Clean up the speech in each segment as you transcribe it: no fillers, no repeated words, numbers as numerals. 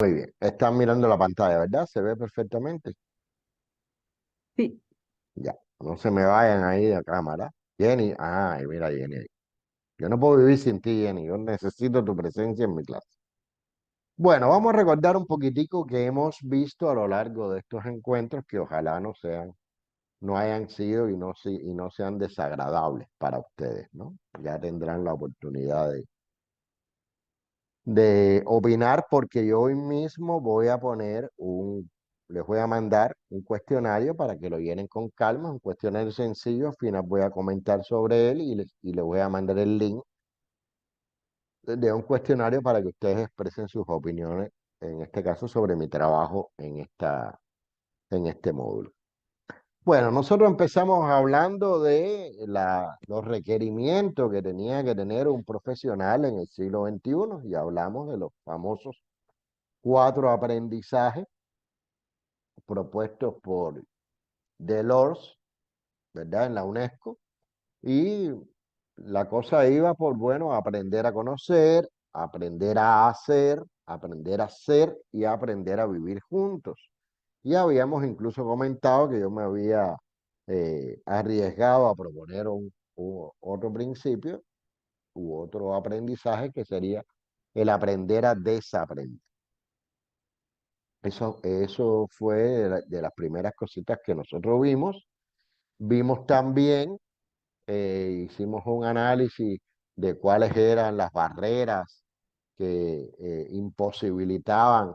Muy bien. Están mirando la pantalla, ¿verdad? Se ve perfectamente. Sí, Ya. No se me vayan ahí de cámara. Jenny, ay, mira Jenny ahí. Yo no puedo vivir sin ti, Jenny. Yo necesito tu presencia en mi clase. Bueno, vamos a recordar un poquitico que hemos visto a lo largo de estos encuentros que ojalá no sean, no hayan sido y no sean desagradables para ustedes, ¿no? Ya tendrán la oportunidad de opinar porque yo hoy mismo les voy a mandar un cuestionario para que lo llenen con calma, un cuestionario sencillo, al final voy a comentar sobre él y les voy a mandar el link de un cuestionario para que ustedes expresen sus opiniones, en este caso sobre mi trabajo en este módulo. Bueno, nosotros empezamos hablando de los requerimientos que tenía que tener un profesional en el siglo XXI y hablamos de los famosos cuatro aprendizajes propuestos por Delors, ¿verdad? En la UNESCO. Y la cosa iba por, bueno, aprender a conocer, aprender a hacer, aprender a ser y aprender a vivir juntos. Y habíamos incluso comentado que yo me había arriesgado a proponer otro principio u otro aprendizaje que sería el aprender a desaprender. Eso fue de las primeras cositas que nosotros vimos. Vimos también, hicimos un análisis de cuáles eran las barreras que imposibilitaban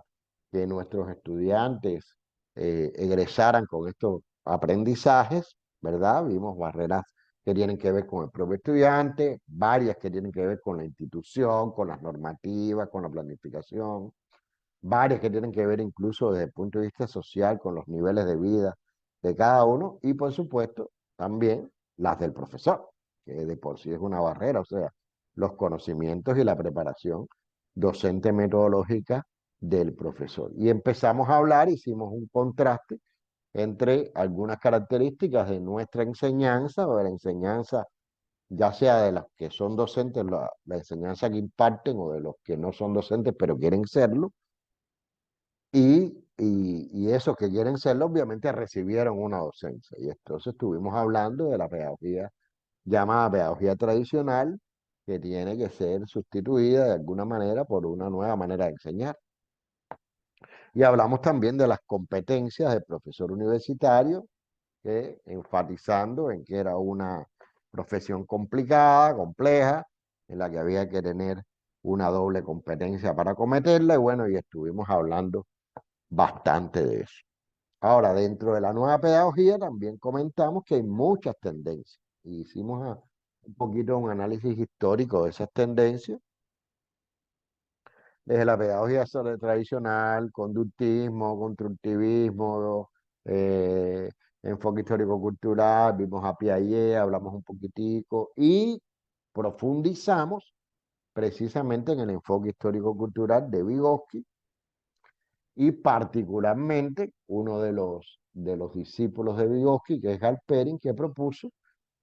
que nuestros estudiantes egresaran con estos aprendizajes, ¿verdad? Vimos barreras que tienen que ver con el propio estudiante, varias que tienen que ver con la institución, con las normativas, con la planificación, varias que tienen que ver incluso desde el punto de vista social con los niveles de vida de cada uno y por supuesto también las del profesor, que de por sí es una barrera, o sea, los conocimientos y la preparación docente metodológica del profesor. Y empezamos a hablar, hicimos un contraste entre algunas características de nuestra enseñanza o de la enseñanza, ya sea de las que son docentes, la enseñanza que imparten o de los que no son docentes pero quieren serlo, y esos que quieren serlo, obviamente recibieron una docencia. Y entonces estuvimos hablando de la pedagogía llamada pedagogía tradicional, que tiene que ser sustituida de alguna manera por una nueva manera de enseñar. Y hablamos también de las competencias del profesor universitario, que enfatizando en que era una profesión complicada, compleja, en la que había que tener una doble competencia para cometerla. Y bueno, y estuvimos hablando bastante de eso. Ahora, dentro de la nueva pedagogía también comentamos que hay muchas tendencias. Y hicimos un poquito un análisis histórico de esas tendencias, desde la pedagogía tradicional, conductismo, constructivismo, eh, enfoque histórico-cultural, vimos a Piaget, hablamos un poquitico y profundizamos precisamente en el enfoque histórico-cultural de Vygotsky y particularmente uno de los discípulos de Vygotsky, que es Galperin, que propuso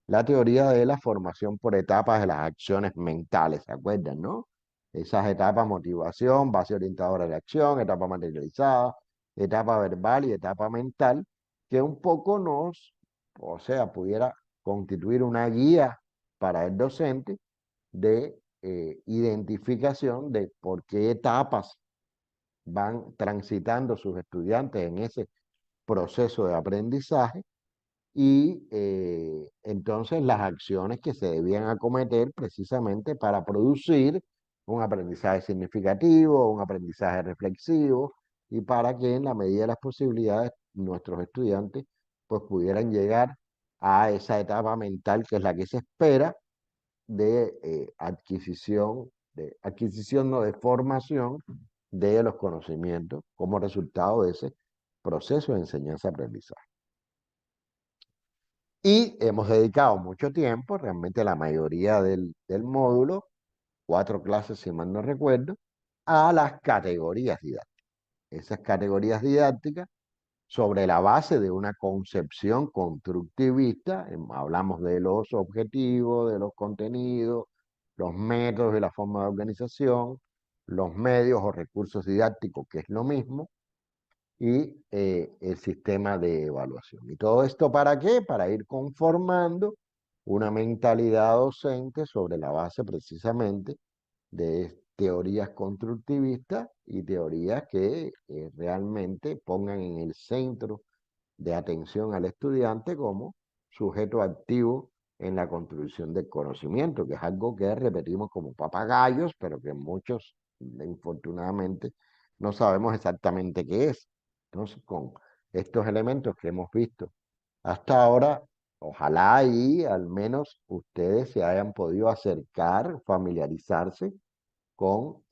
la teoría de la formación por etapas de las acciones mentales, ¿se acuerdan, no? Esas etapas, motivación, base orientadora de la acción, etapa materializada, etapa verbal y etapa mental, que un poco o sea, pudiera constituir una guía para el docente de identificación de por qué etapas van transitando sus estudiantes en ese proceso de aprendizaje y entonces las acciones que se debían acometer precisamente para producir un aprendizaje significativo, un aprendizaje reflexivo y para que en la medida de las posibilidades nuestros estudiantes pues pudieran llegar a esa etapa mental que es la que se espera de adquisición no de formación de los conocimientos como resultado de ese proceso de enseñanza-aprendizaje. Y hemos dedicado mucho tiempo, realmente la mayoría del módulo, 4 clases si mal no recuerdo, a las categorías didácticas. Esas categorías didácticas sobre la base de una concepción constructivista, hablamos de los objetivos, de los contenidos, los métodos y la forma de organización, los medios o recursos didácticos, que es lo mismo, y el sistema de evaluación. ¿Y todo esto para qué? Para ir conformando una mentalidad docente sobre la base precisamente de teorías constructivistas y teorías que realmente pongan en el centro de atención al estudiante como sujeto activo en la construcción del conocimiento, que es algo que repetimos como papagayos, pero que muchos, infortunadamente, no sabemos exactamente qué es. Entonces, con estos elementos que hemos visto hasta ahora, ojalá y al menos ustedes se hayan podido acercar, familiarizarse con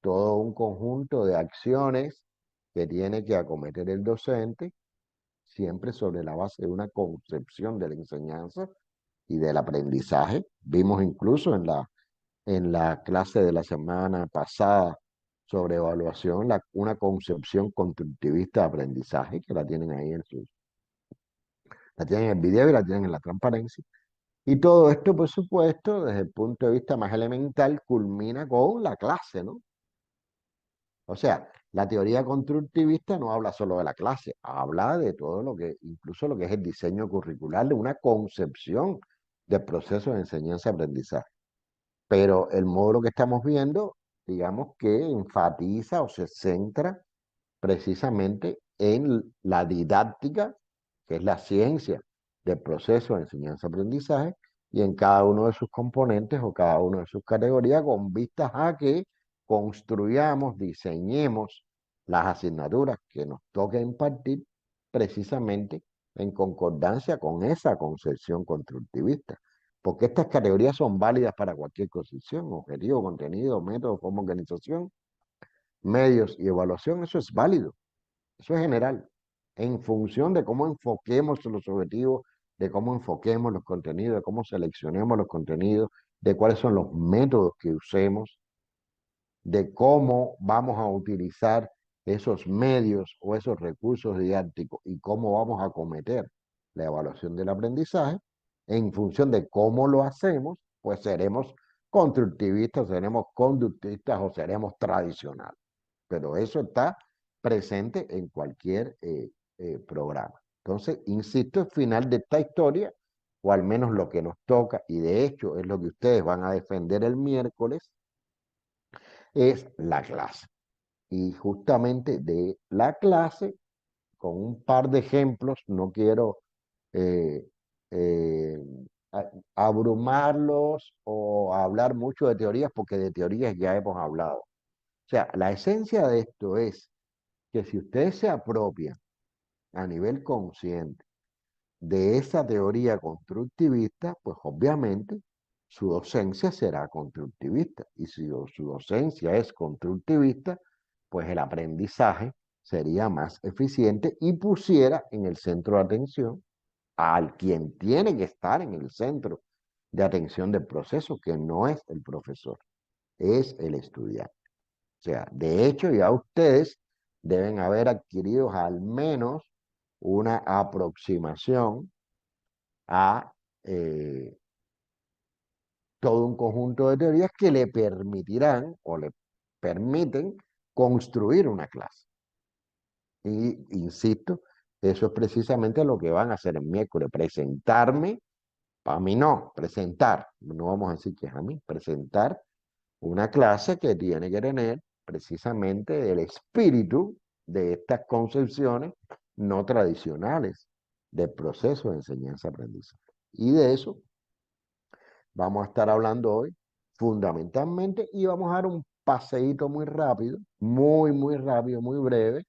todo un conjunto de acciones que tiene que acometer el docente, siempre sobre la base de una concepción de la enseñanza y del aprendizaje. Vimos incluso en la clase de la semana pasada sobre evaluación una concepción constructivista de aprendizaje, que la tienen ahí la tienen en el video y la tienen en la transparencia. Y todo esto, por supuesto, desde el punto de vista más elemental, culmina con la clase, ¿no? O sea, la teoría constructivista no habla solo de la clase, habla de todo lo que, incluso lo que es el diseño curricular, de una concepción del proceso de enseñanza-aprendizaje. Pero el módulo que estamos viendo, digamos que enfatiza o se centra precisamente en la didáctica, que es la ciencia del proceso de enseñanza-aprendizaje, y en cada uno de sus componentes o cada una de sus categorías con vistas a que construyamos, diseñemos las asignaturas que nos toca impartir precisamente en concordancia con esa concepción constructivista. Porque estas categorías son válidas para cualquier concepción, objetivo, contenido, método, forma, organización, medios y evaluación, eso es válido. Eso es general. En función de cómo enfoquemos los objetivos, de cómo enfoquemos los contenidos, de cómo seleccionemos los contenidos, de cuáles son los métodos que usemos, de cómo vamos a utilizar esos medios o esos recursos didácticos y cómo vamos a acometer la evaluación del aprendizaje, en función de cómo lo hacemos, pues seremos constructivistas, seremos conductistas o seremos tradicionales. Pero eso está presente en cualquier programa. Entonces, insisto, el final de esta historia, o al menos lo que nos toca, y de hecho es lo que ustedes van a defender el miércoles, es la clase. Y justamente de la clase, con un par de ejemplos, no quiero eh, eh, abrumarlos o hablar mucho de teorías, porque de teorías ya hemos hablado. O sea, la esencia de esto es que si ustedes se apropian a nivel consciente de esa teoría constructivista, pues obviamente su docencia será constructivista. Y si su docencia es constructivista, pues el aprendizaje sería más eficiente y pusiera en el centro de atención al quien tiene que estar en el centro de atención del proceso, que no es el profesor, es el estudiante. O sea, de hecho, ya ustedes deben haber adquirido al menos una aproximación a todo un conjunto de teorías que le permitirán o le permiten construir una clase. Y insisto, eso es precisamente lo que van a hacer el miércoles, presentarme, a mí no, presentar, no vamos a decir que es a mí, presentar una clase que tiene que tener precisamente el espíritu de estas concepciones no tradicionales del proceso de enseñanza-aprendizaje. Y de eso vamos a estar hablando hoy fundamentalmente y vamos a dar un paseíto muy rápido, muy rápido, muy breve,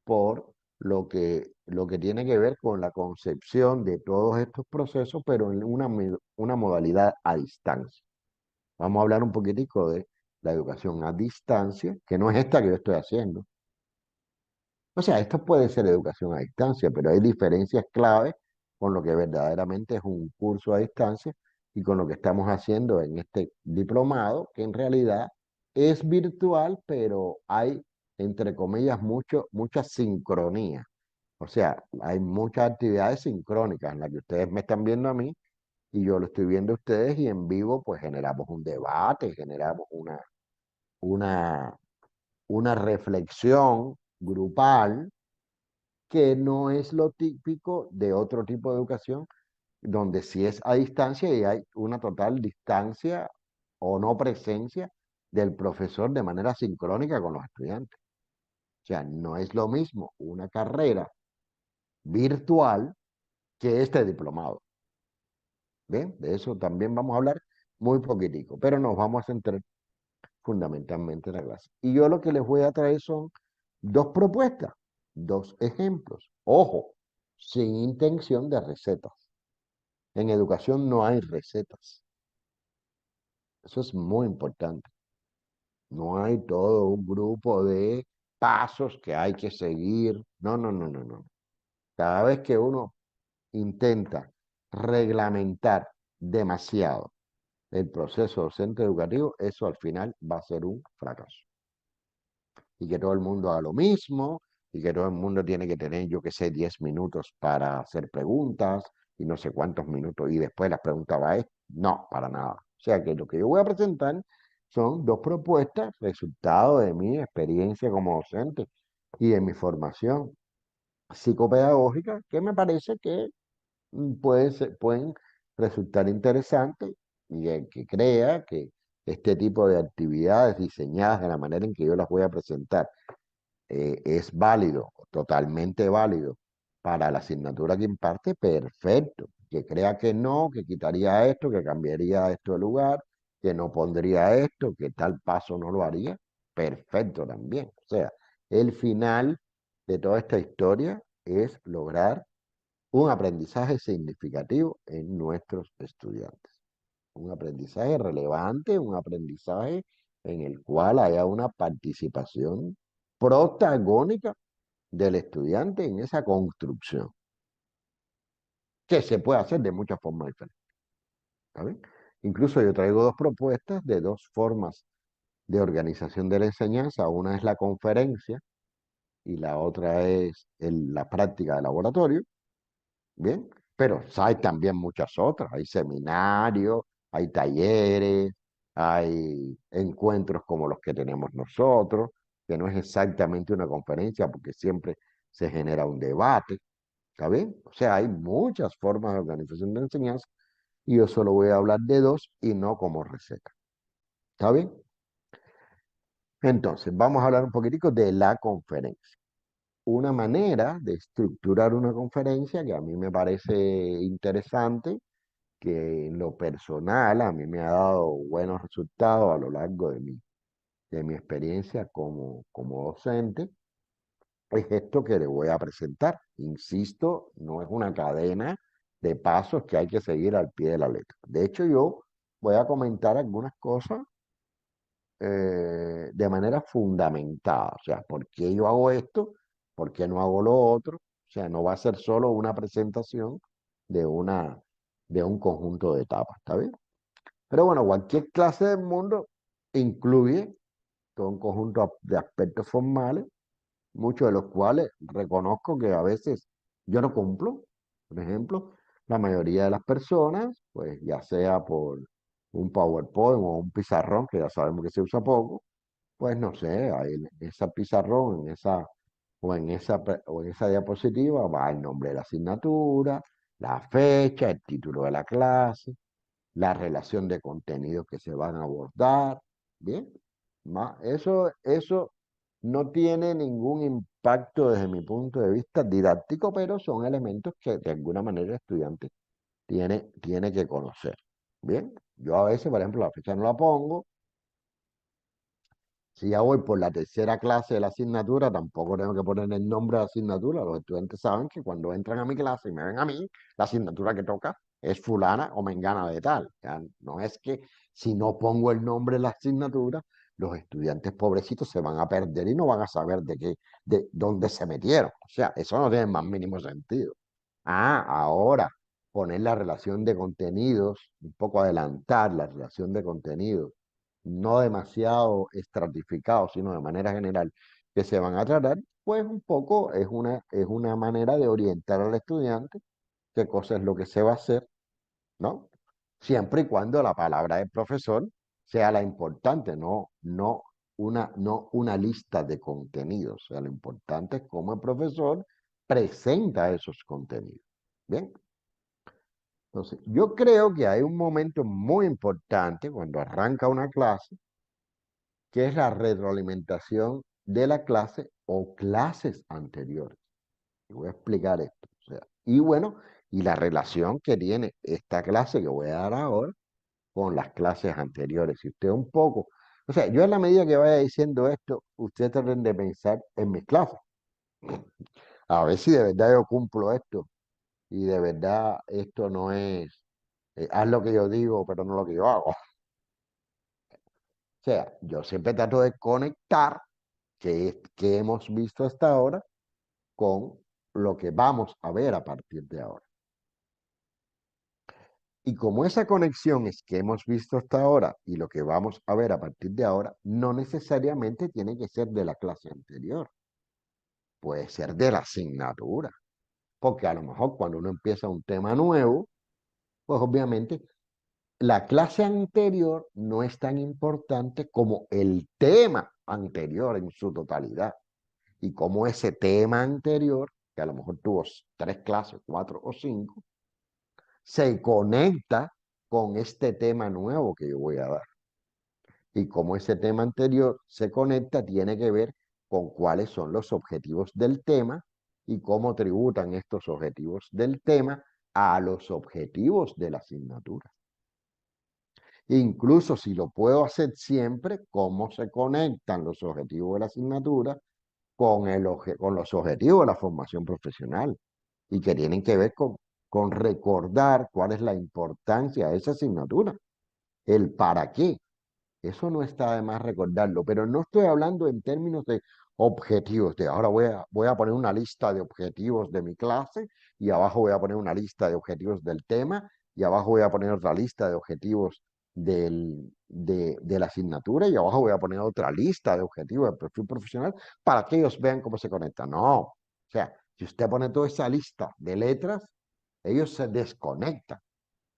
por lo que tiene que ver con la concepción de todos estos procesos, pero en una modalidad a distancia. Vamos a hablar un poquitico de la educación a distancia, que no es esta que yo estoy haciendo. O sea, esto puede ser educación a distancia, pero hay diferencias claves con lo que verdaderamente es un curso a distancia y con lo que estamos haciendo en este diplomado, que en realidad es virtual, pero hay, entre comillas, mucha sincronía. O sea, hay muchas actividades sincrónicas en las que ustedes me están viendo a mí y yo lo estoy viendo a ustedes y en vivo pues generamos un debate, generamos una, una reflexión grupal que no es lo típico de otro tipo de educación, donde sí es a distancia y hay una total distancia o no presencia del profesor de manera sincrónica con los estudiantes. O sea, no es lo mismo una carrera virtual que este diplomado. ¿Bien? De eso también vamos a hablar muy poquitico, pero nos vamos a centrar fundamentalmente en la clase. Y yo lo que les voy a traer son dos propuestas, dos ejemplos. Ojo, sin intención de recetas. En educación no hay recetas. Eso es muy importante. No hay todo un grupo de pasos que hay que seguir. No, no, no, no, no. Cada vez que uno intenta reglamentar demasiado el proceso docente educativo, eso al final va a ser un fracaso. Y que todo el mundo haga lo mismo, y que todo el mundo tiene que tener, yo que sé, 10 minutos para hacer preguntas, y no sé cuántos minutos, y después las preguntas va a no, para nada. O sea que lo que yo voy a presentar son dos propuestas, resultado de mi experiencia como docente y de mi formación psicopedagógica, que me parece que pueden resultar interesantes y el que crea que este tipo de actividades diseñadas de la manera en que yo las voy a presentar es válido, totalmente válido para la asignatura que imparte, perfecto. Que crea que no, que quitaría esto, que cambiaría esto de lugar, que no pondría esto, que tal paso no lo haría, perfecto también. O sea, el final de toda esta historia es lograr un aprendizaje significativo en nuestros estudiantes. Un aprendizaje relevante, un aprendizaje en el cual haya una participación protagónica del estudiante en esa construcción, que se puede hacer de muchas formas diferentes. ¿Está bien? Incluso yo traigo dos propuestas de dos formas de organización de la enseñanza. Una es la conferencia y la otra es la práctica de laboratorio. Bien, pero hay también muchas otras. Hay seminarios, hay talleres, hay encuentros como los que tenemos nosotros, que no es exactamente una conferencia porque siempre se genera un debate. ¿Está bien? O sea, hay muchas formas de organización de enseñanza y yo solo voy a hablar de dos y no como receta. ¿Está bien? Entonces, vamos a hablar un poquitico de la conferencia. Una manera de estructurar una conferencia que a mí me parece interesante, que en lo personal a mí me ha dado buenos resultados a lo largo de mi experiencia como docente, es esto que le voy a presentar. Insisto, no es una cadena de pasos que hay que seguir al pie de la letra. De hecho, yo voy a comentar algunas cosas de manera fundamentada. O sea, ¿por qué yo hago esto? ¿Por qué no hago lo otro? O sea, no va a ser solo una presentación de de un conjunto de etapas, ¿está bien? Pero bueno, cualquier clase del mundo incluye todo un conjunto de aspectos formales, muchos de los cuales reconozco que a veces yo no cumplo. Por ejemplo, la mayoría de las personas, pues ya sea por un PowerPoint o un pizarrón, que ya sabemos que se usa poco, pues no sé, ahí en esa pizarrón, o en esa diapositiva va el nombre de la asignatura, la fecha, el título de la clase, la relación de contenidos que se van a abordar. Bien, eso no tiene ningún impacto desde mi punto de vista didáctico, pero son elementos que de alguna manera el estudiante tiene que conocer. Bien, yo a veces, por ejemplo, la fecha no la pongo. Si ya voy por la tercera clase de la asignatura, tampoco tengo que poner el nombre de la asignatura. Los estudiantes saben que cuando entran a mi clase y me ven a mí, la asignatura que toca es fulana o mengana de tal. Ya no es que si no pongo el nombre de la asignatura, los estudiantes pobrecitos se van a perder y no van a saber de dónde se metieron. O sea, eso no tiene el más mínimo sentido. Ah, ahora, poner la relación de contenidos, un poco adelantar la relación de contenidos no demasiado estratificados, sino de manera general, que se van a tratar, pues un poco es una manera de orientar al estudiante qué cosa es lo que se va a hacer, ¿no? Siempre y cuando la palabra del profesor sea la importante, no no una lista de contenidos. O sea, lo importante es cómo el profesor presenta esos contenidos. Bien. Entonces, yo creo que hay un momento muy importante cuando arranca una clase, que es la retroalimentación de la clase o clases anteriores. Y voy a explicar esto. O sea, y bueno, y la relación que tiene esta clase que voy a dar ahora con las clases anteriores. Si usted un poco, o sea, yo en la medida que vaya diciendo esto, usted traten de pensar en mis clases. A ver si de verdad yo cumplo esto y de verdad esto no es, haz lo que yo digo, pero no lo que yo hago. O sea, yo siempre trato de conectar que hemos visto hasta ahora con lo que vamos a ver a partir de ahora. Y como esa conexión es que hemos visto hasta ahora y lo que vamos a ver a partir de ahora, no necesariamente tiene que ser de la clase anterior, puede ser de la asignatura, porque a lo mejor cuando uno empieza un tema nuevo, pues obviamente la clase anterior no es tan importante como el tema anterior en su totalidad. Y como ese tema anterior, que a lo mejor tuvo 3 clases, 4 o 5, se conecta con este tema nuevo que yo voy a dar. Y como ese tema anterior se conecta, tiene que ver con cuáles son los objetivos del tema y cómo tributan estos objetivos del tema a los objetivos de la asignatura. Incluso si lo puedo hacer siempre, cómo se conectan los objetivos de la asignatura con los objetivos de la formación profesional y que tienen que ver con recordar cuál es la importancia de esa asignatura, el para qué. Eso no está de más recordarlo, pero no estoy hablando en términos de objetivos, de ahora voy a poner una lista de objetivos de mi clase y abajo voy a poner una lista de objetivos del tema y abajo voy a poner otra lista de objetivos de la asignatura y abajo voy a poner otra lista de objetivos del perfil profesional para que ellos vean cómo se conectan. No, o sea, si usted pone toda esa lista de letras, ellos se desconectan,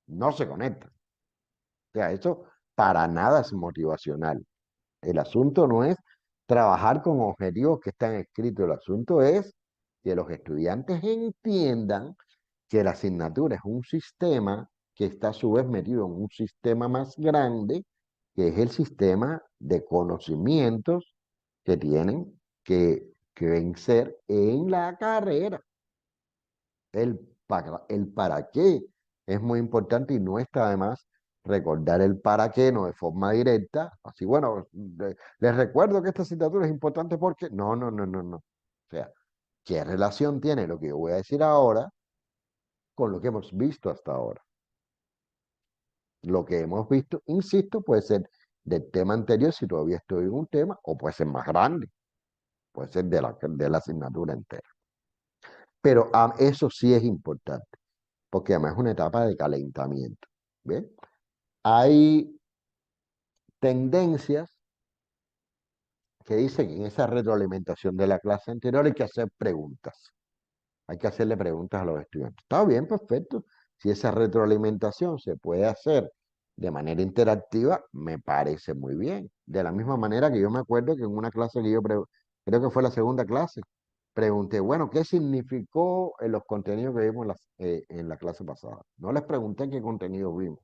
no se conectan. O sea, eso para nada es motivacional. El asunto no es trabajar con objetivos que están escritos, el asunto es que los estudiantes entiendan que la asignatura es un sistema que está a su vez metido en un sistema más grande, que es el sistema de conocimientos que tienen que vencer en la carrera. El para qué es muy importante y no está además recordar el para qué, no de forma directa. Así, bueno, les recuerdo que esta asignatura es importante porque... No, no, no, no, no. O sea, ¿qué relación tiene lo que yo voy a decir ahora con lo que hemos visto hasta ahora? Lo que hemos visto, insisto, puede ser del tema anterior si todavía estoy en un tema, o puede ser más grande, puede ser de la asignatura entera. Pero eso sí es importante, porque además es una etapa de calentamiento. ¿Bien? Hay tendencias que dicen que en esa retroalimentación de la clase anterior hay que hacer preguntas. Hay que hacerle preguntas a los estudiantes. Está bien, perfecto. Si esa retroalimentación se puede hacer de manera interactiva, me parece muy bien. De la misma manera que yo me acuerdo que en una clase que creo que fue la segunda clase, pregunté, bueno, ¿qué significó en los contenidos que vimos en la clase pasada? No les pregunté qué contenido vimos.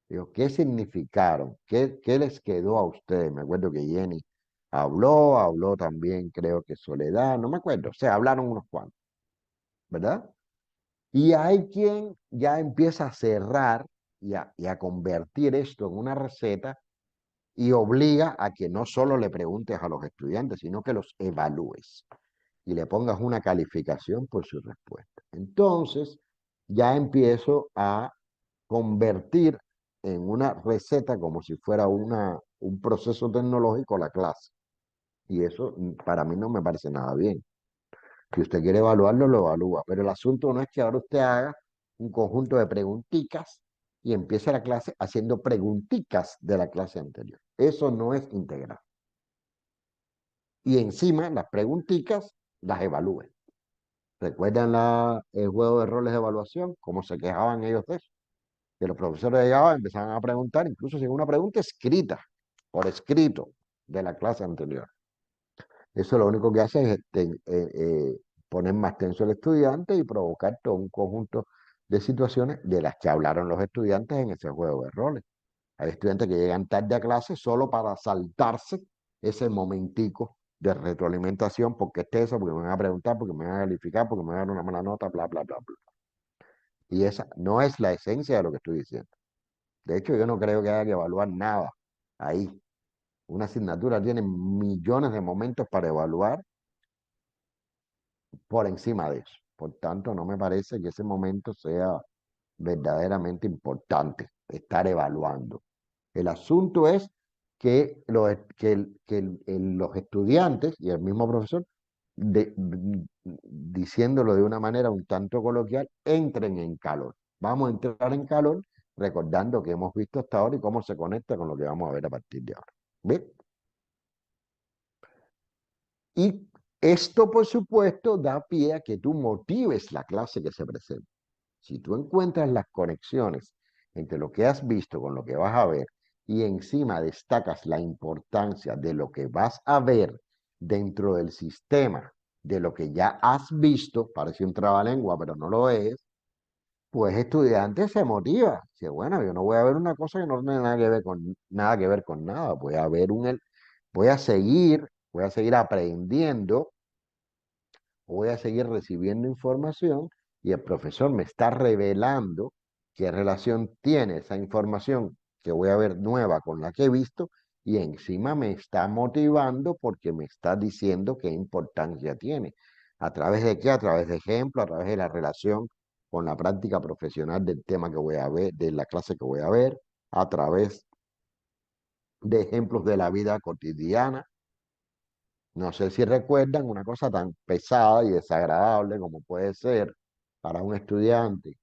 Digo, ¿qué significaron? ¿Qué les quedó a ustedes? Me acuerdo que Jenny habló también, creo que Soledad, no me acuerdo, o sea, hablaron unos cuantos, ¿verdad? Y hay quien ya empieza a cerrar y a convertir esto en una receta y obliga a que no solo le preguntes a los estudiantes, sino que los evalúes y le pongas una calificación por su respuesta. Entonces, ya empiezo a convertir en una receta como si fuera un proceso tecnológico la clase. Y eso para mí no me parece nada bien. Si usted quiere evaluarlo, lo evalúa. Pero el asunto no es que ahora usted haga un conjunto de preguntitas y empiece la clase haciendo preguntitas de la clase anterior. Eso no es integral. Y encima las preguntitas las evalúe. ¿Recuerdan el juego de roles de evaluación? ¿Cómo se quejaban ellos de eso? Que los profesores llegaban, empezaban a preguntar, incluso si una pregunta escrita, por escrito. de la clase anterior. Eso lo único que hace es poner más tenso al estudiante y provocar todo un conjunto de situaciones de las que hablaron los estudiantes en ese juego de roles. Hay estudiantes que llegan tarde a clase solo para saltarse ese momentico de retroalimentación, porque es eso, porque me van a preguntar, porque me van a calificar, porque me van a dar una mala nota, bla, bla, bla, bla. Y esa no es la esencia de lo que estoy diciendo. De hecho, yo no creo que haya que evaluar nada ahí. Una asignatura tiene millones de momentos para evaluar por encima de eso. Por tanto, no me parece que ese momento sea verdaderamente importante, estar evaluando. El asunto es que los estudiantes y el mismo profesor, diciéndolo de una manera un tanto coloquial, entren en calor. Vamos a entrar en calor recordando que hemos visto hasta ahora y cómo se conecta con lo que vamos a ver a partir de ahora. ¿Ves? Y esto, por supuesto, da pie a que tú motives la clase que se presenta. Si tú encuentras las conexiones entre lo que has visto con lo que vas a ver y encima destacas la importancia de lo que vas a ver dentro del sistema, de lo que ya has visto, parece un trabalengua, pero no lo es, pues estudiante se motiva. Dice, bueno, yo no voy a ver una cosa que no tiene nada que ver con nada. Voy a voy a seguir aprendiendo, voy a seguir recibiendo información y el profesor me está revelando qué relación tiene esa información que voy a ver nueva con la que he visto y encima me está motivando porque me está diciendo qué importancia tiene. ¿A través de qué? A través de ejemplos, a través de la relación con la práctica profesional del tema que voy a ver, de la clase que voy a ver, a través de ejemplos de la vida cotidiana. No sé si recuerdan una cosa tan pesada y desagradable como puede ser para un estudiante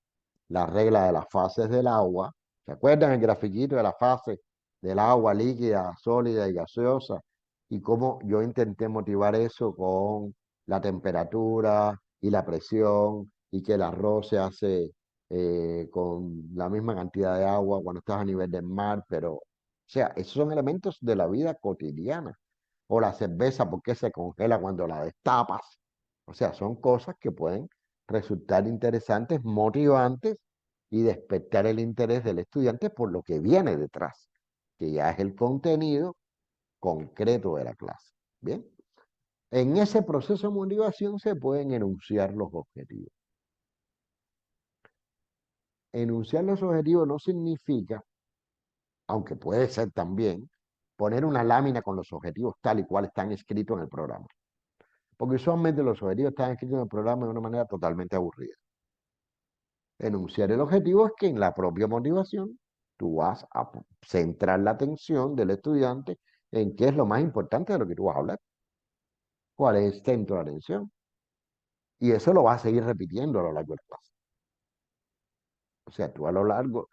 la regla de las fases del agua. ¿Se acuerdan el grafiquito de la fase del agua líquida, sólida y gaseosa? Y cómo yo intenté motivar eso con la temperatura y la presión y que el arroz se hace con la misma cantidad de agua cuando estás a nivel del mar, pero, o sea, esos son elementos de la vida cotidiana. O la cerveza, porque se congela cuando la destapas. O sea, son cosas que pueden resultar interesantes, motivantes y despertar el interés del estudiante por lo que viene detrás, que ya es el contenido concreto de la clase. Bien, en ese proceso de motivación se pueden enunciar los objetivos. Enunciar los objetivos no significa, aunque puede ser también, poner una lámina con los objetivos tal y cual están escritos en el programa. Porque usualmente los objetivos están escritos en el programa de una manera totalmente aburrida. Enunciar el objetivo es que en la propia motivación tú vas a centrar la atención del estudiante en qué es lo más importante de lo que tú vas a hablar, cuál es el centro de atención. Y eso lo vas a seguir repitiendo a lo largo de la clase. O sea, tú a lo largo,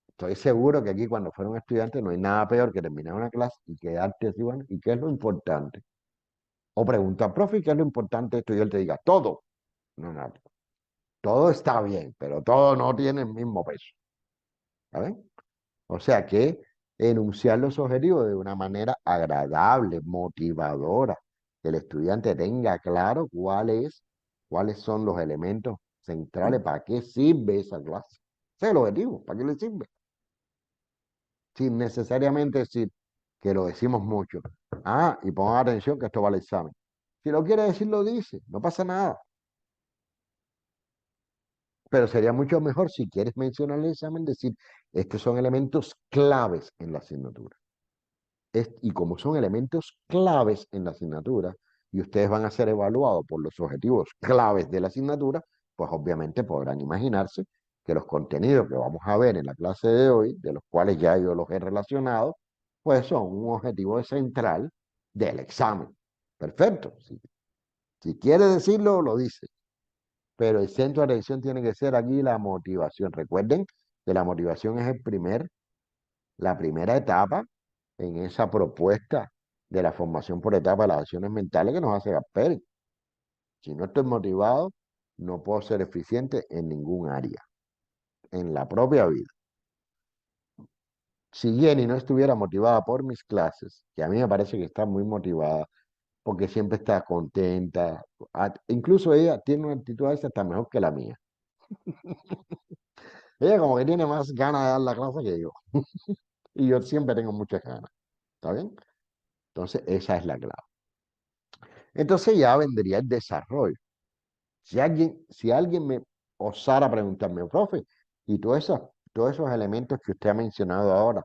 estoy seguro que aquí cuando fueron estudiantes no hay nada peor que terminar una clase y quedarte así, bueno, ¿y qué es lo importante? O preguntar, profe, ¿qué es lo importante de esto? Y él te diga, todo. No, no, todo está bien, pero todo no tiene el mismo peso. ¿Sabes? O sea que enunciar los objetivos de una manera agradable, motivadora, que el estudiante tenga claro cuáles son los elementos centrales, para qué sirve esa clase. Ese es el objetivo, para qué le sirve. Sin necesariamente decir que lo decimos mucho. Ah, y pongan atención que esto va al examen. Si lo quiere decir, lo dice, no pasa nada. Pero sería mucho mejor si quieres mencionar el examen, decir, estos son elementos claves en la asignatura. Y como son elementos claves en la asignatura y ustedes van a ser evaluados por los objetivos claves de la asignatura, pues obviamente podrán imaginarse que los contenidos que vamos a ver en la clase de hoy, de los cuales ya yo los he relacionado, pues son un objetivo central del examen. Perfecto. Si quiere decirlo, lo dice. Pero el centro de atención tiene que ser aquí la motivación. Recuerden que la motivación es la primera etapa en esa propuesta de la formación por etapa de las acciones mentales que nos hace Gasperi. Si no estoy motivado, no puedo ser eficiente en ningún área, en la propia vida. Si Jenny no estuviera motivada por mis clases, que a mí me parece que está muy motivada, porque siempre está contenta, incluso ella tiene una actitud a veces hasta mejor que la mía. Ella como que tiene más ganas de dar la clase que yo, y yo siempre tengo muchas ganas, ¿está bien? Entonces, esa es la clave. Entonces ya vendría el desarrollo. Si alguien me osara preguntarme, profe, y todos esos elementos que usted ha mencionado ahora,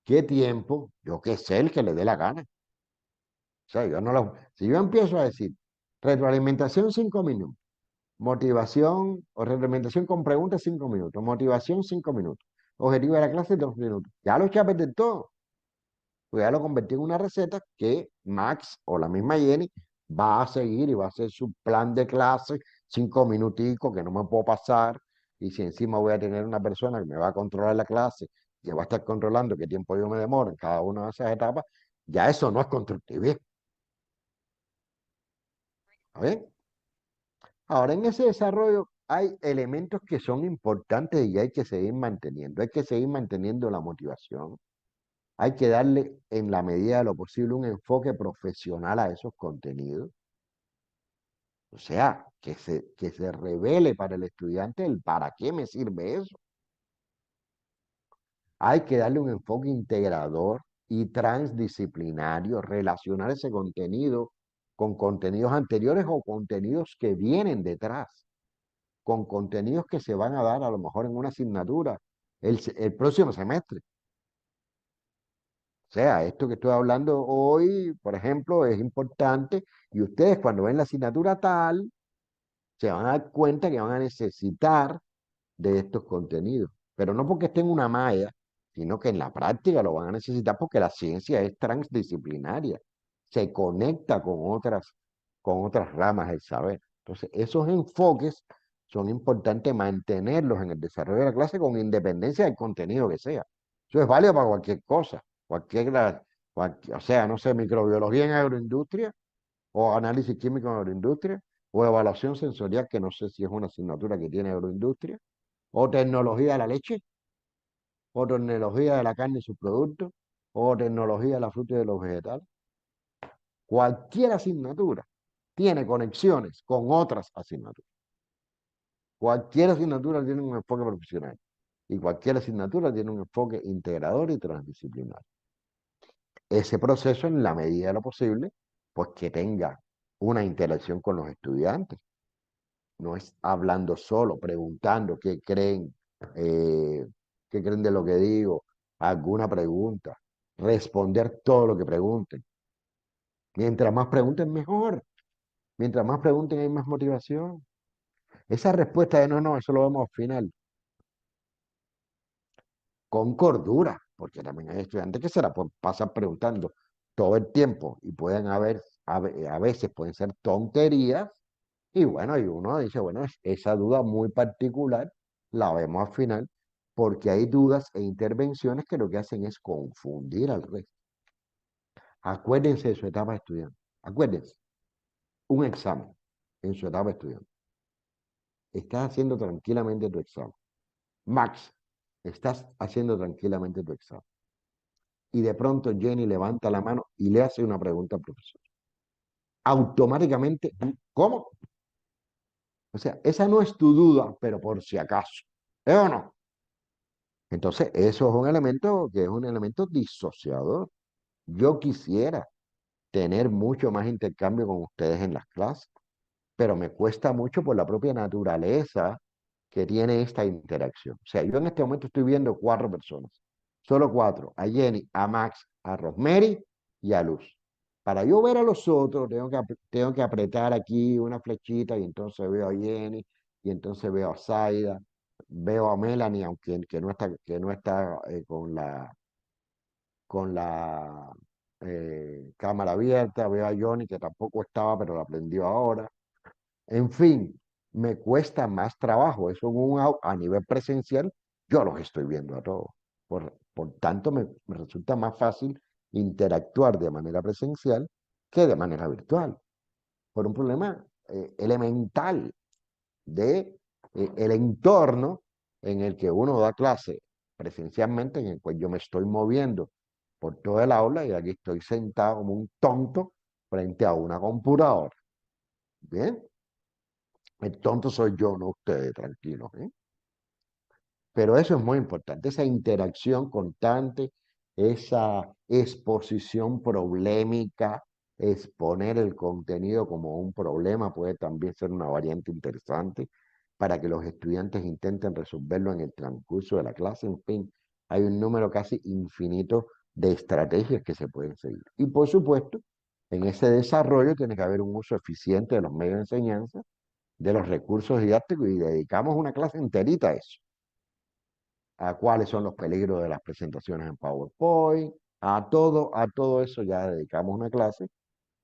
¿qué tiempo? Yo qué sé, el que le dé la gana. O sea, si yo empiezo a decir retroalimentación 5 minutos, motivación o retroalimentación con preguntas 5 minutos, motivación 5 minutos, objetivo de la clase 2 minutos, ya lo eché a perder todo. Pues ya lo convertí en una receta que Max o la misma Jenny va a seguir y va a hacer su plan de clase, 5 minuticos que no me puedo pasar. Y si encima voy a tener una persona que me va a controlar la clase, que va a estar controlando qué tiempo yo me demoro en cada una de esas etapas, ya eso no es constructivismo. ¿Está bien? Ahora, en ese desarrollo hay elementos que son importantes y hay que seguir manteniendo. Hay que seguir manteniendo la motivación. Hay que darle, en la medida de lo posible, un enfoque profesional a esos contenidos. O sea, que se revele para el estudiante el para qué me sirve eso. Hay que darle un enfoque integrador y transdisciplinario, relacionar ese contenido con contenidos anteriores o contenidos que vienen detrás, con contenidos que se van a dar a lo mejor en una asignatura el próximo semestre. O sea, esto que estoy hablando hoy, por ejemplo, es importante y ustedes cuando ven la asignatura tal, se van a dar cuenta que van a necesitar de estos contenidos, pero no porque esté en una malla, sino que en la práctica lo van a necesitar porque la ciencia es transdisciplinaria, se conecta con otras ramas del saber. Entonces, esos enfoques son importantes mantenerlos en el desarrollo de la clase con independencia del contenido que sea. Eso es válido para cualquier cosa, o sea, no sé, microbiología en agroindustria o análisis químico en agroindustria, o evaluación sensorial, que no sé si es una asignatura que tiene agroindustria, o tecnología de la leche, o tecnología de la carne y sus productos, o tecnología de la fruta y de los vegetales. Cualquier asignatura tiene conexiones con otras asignaturas. Cualquier asignatura tiene un enfoque profesional y cualquier asignatura tiene un enfoque integrador y transdisciplinar. Ese proceso, en la medida de lo posible, pues que tenga una interacción con los estudiantes. No es hablando solo, preguntando eh, qué creen de lo que digo, alguna pregunta, responder todo lo que pregunten. Mientras más pregunten, mejor. Mientras más pregunten, hay más motivación. Esa respuesta de no, no, eso lo vemos al final, con cordura, porque también hay estudiantes que pasan preguntando todo el tiempo y pueden a veces pueden ser tonterías. Y bueno, y uno dice, bueno, esa duda muy particular la vemos al final, porque hay dudas e intervenciones que lo que hacen es confundir al resto. Acuérdense de su etapa de estudiante. Acuérdense, un examen en su etapa de estudiante. Estás haciendo tranquilamente tu examen. Max, estás haciendo tranquilamente tu examen. Y de pronto Jenny levanta la mano y le hace una pregunta al profesor. Automáticamente, ¿cómo? O sea, esa no es tu duda, pero por si acaso. ¿Es o no? Entonces, eso es un elemento que es un elemento disociador. Yo quisiera tener mucho más intercambio con ustedes en las clases, pero me cuesta mucho por la propia naturaleza que tiene esta interacción. O sea, yo en este momento estoy viendo 4 personas, solo 4, a Jenny, a Max, a Rosemary y a Luz. Para yo ver a los otros, tengo que apretar aquí una flechita y entonces veo a Jenny y entonces veo a Zaida, veo a Melanie, aunque que no está con la cámara abierta, veo a Johnny que tampoco estaba, pero lo aprendió ahora. En fin, me cuesta más trabajo. Eso a nivel presencial, yo los estoy viendo a todos. Por tanto, me resulta más fácil interactuar de manera presencial que de manera virtual, por un problema elemental de el entorno en el que uno da clase presencialmente, en el cual yo me estoy moviendo por todo el aula y aquí estoy sentado como un tonto frente a una computadora. Bien, el tonto soy yo, no ustedes, tranquilos, ¿eh? Pero eso es muy importante, esa interacción constante, esa exposición problemática, exponer el contenido como un problema puede también ser una variante interesante para que los estudiantes intenten resolverlo en el transcurso de la clase. En fin, hay un número casi infinito de estrategias que se pueden seguir. Y por supuesto, en ese desarrollo tiene que haber un uso eficiente de los medios de enseñanza, de los recursos didácticos y dedicamos una clase enterita a eso, a cuáles son los peligros de las presentaciones en PowerPoint, a todo eso ya dedicamos una clase.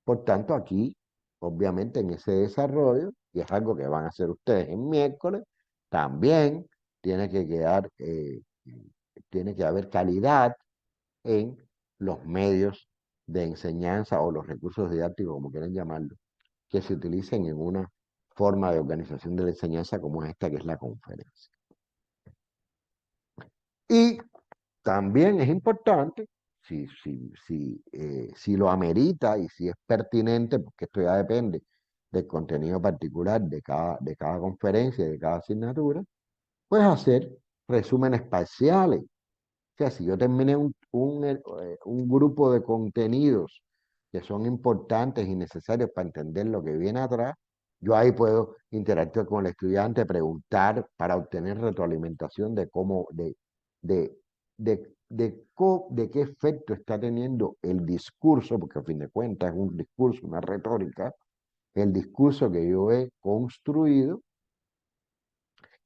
Por tanto, aquí, obviamente, en ese desarrollo, y es algo que van a hacer ustedes en miércoles, también tiene que quedar, tiene que haber calidad en los medios de enseñanza o los recursos didácticos, como quieran llamarlo, que se utilicen en una forma de organización de la enseñanza como esta, que es la conferencia. Y también es importante, si lo amerita y si es pertinente, porque esto ya depende del contenido particular de cada conferencia, de cada asignatura, pues hacer resúmenes parciales. O sea, si yo terminé un grupo de contenidos que son importantes y necesarios para entender lo que viene atrás, yo ahí puedo interactuar con el estudiante, preguntar para obtener retroalimentación de cómo, de, de qué efecto está teniendo el discurso, porque a fin de cuentas es un discurso, una retórica, el discurso que yo he construido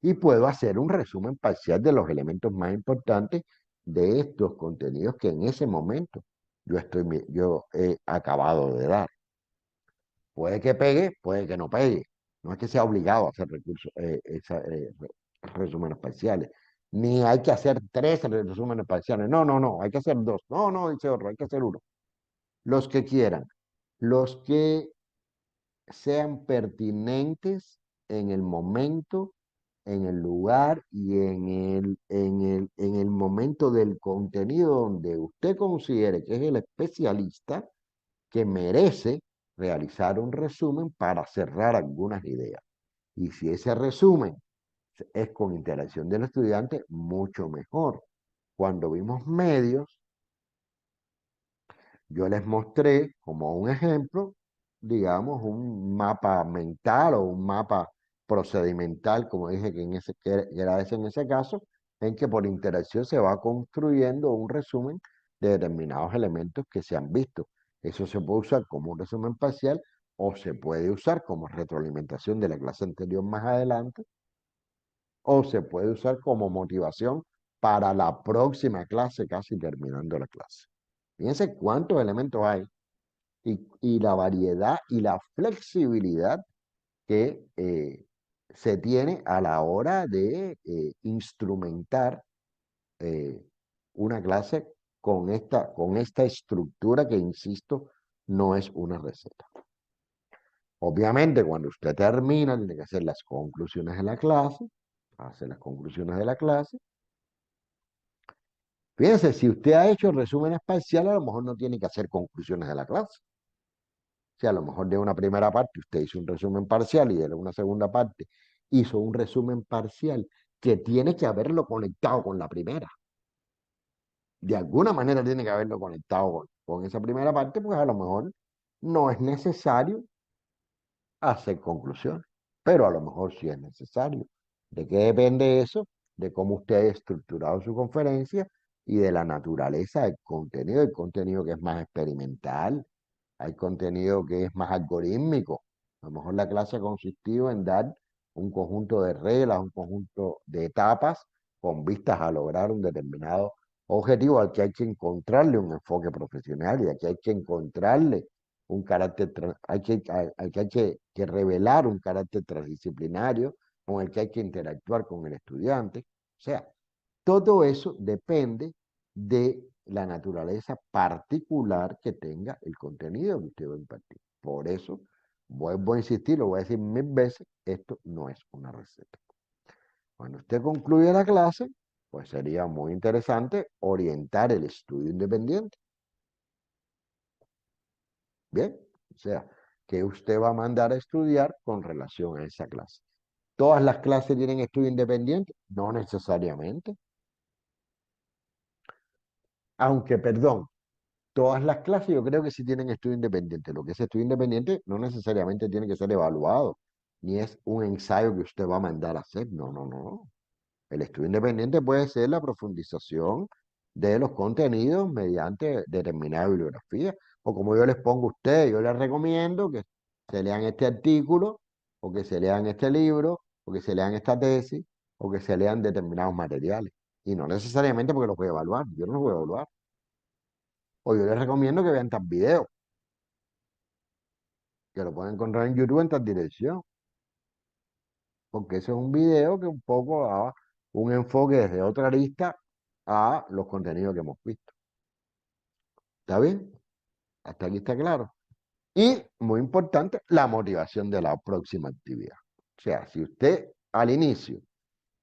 y puedo hacer un resumen parcial de los elementos más importantes de estos contenidos que en ese momento yo he acabado de dar. Puede que pegue, puede que no pegue. No es que sea obligado a hacer resúmenes parciales. Ni hay que hacer tres resúmenes parciales. No, no, no, hay que hacer dos. No, no, dice otro, hay que hacer uno. Los que quieran, los que sean pertinentes en el momento, en el lugar y en el momento del contenido donde usted considere que es el especialista que merece realizar un resumen para cerrar algunas ideas. Y si ese resumen es con interacción del estudiante, mucho mejor. Cuando vimos medios, yo les mostré como un ejemplo, digamos, un mapa mental o un mapa procedimental, como dije que era ese en ese caso, en que por interacción se va construyendo un resumen de determinados elementos que se han visto. Eso se puede usar como un resumen parcial o se puede usar como retroalimentación de la clase anterior más adelante o se puede usar como motivación para la próxima clase, casi terminando la clase. Fíjense cuántos elementos hay y la variedad y la flexibilidad que se tiene a la hora de instrumentar eh, una clase con esta estructura que, insisto, no es una receta. Obviamente, cuando usted termina, tiene que hacer las conclusiones de la clase, hace las conclusiones de la clase. Fíjense, si usted ha hecho resúmenes parciales, a lo mejor no tiene que hacer conclusiones de la clase. Si a lo mejor de una primera parte usted hizo un resumen parcial y de una segunda parte hizo un resumen parcial que tiene que haberlo conectado con la primera. De alguna manera tiene que haberlo conectado con esa primera parte, pues a lo mejor no es necesario hacer conclusiones, pero a lo mejor sí es necesario. ¿De qué depende eso? De cómo usted ha estructurado su conferencia y de la naturaleza del contenido, el contenido que es más experimental, hay contenido que es más algorítmico. A lo mejor la clase ha consistido en dar un conjunto de reglas, un conjunto de etapas con vistas a lograr un determinado objetivo al que hay que encontrarle un enfoque profesional y al que hay que encontrarle un carácter, al que hay que revelar un carácter transdisciplinario con el que hay que interactuar con el estudiante. O sea, todo eso depende de la naturaleza particular que tenga el contenido que usted va a impartir. Por eso, vuelvo a insistir, lo voy a decir mil veces, esto no es una receta. Cuando usted concluye la clase, pues sería muy interesante orientar el estudio independiente. Bien, o sea, que usted va a mandar a estudiar con relación a esa clase. ¿Todas las clases tienen estudio independiente? No necesariamente. Aunque, perdón, todas las clases yo creo que sí tienen estudio independiente. Lo que es estudio independiente no necesariamente tiene que ser evaluado, ni es un ensayo que usted va a mandar a hacer. No, no, no. El estudio independiente puede ser la profundización de los contenidos mediante determinada bibliografía. O como yo les pongo a ustedes, yo les recomiendo que se lean este artículo, o que se lean este libro, o que se lean esta tesis, o que se lean determinados materiales. Y no necesariamente porque los voy a evaluar, yo no los voy a evaluar. O yo les recomiendo que vean tal video, que lo pueden encontrar en YouTube en tal dirección, porque ese es un video que un poco da un enfoque desde otra arista a los contenidos que hemos visto. ¿Está bien? Hasta aquí está claro. Y, muy importante, la motivación de la próxima actividad. O sea, si usted al inicio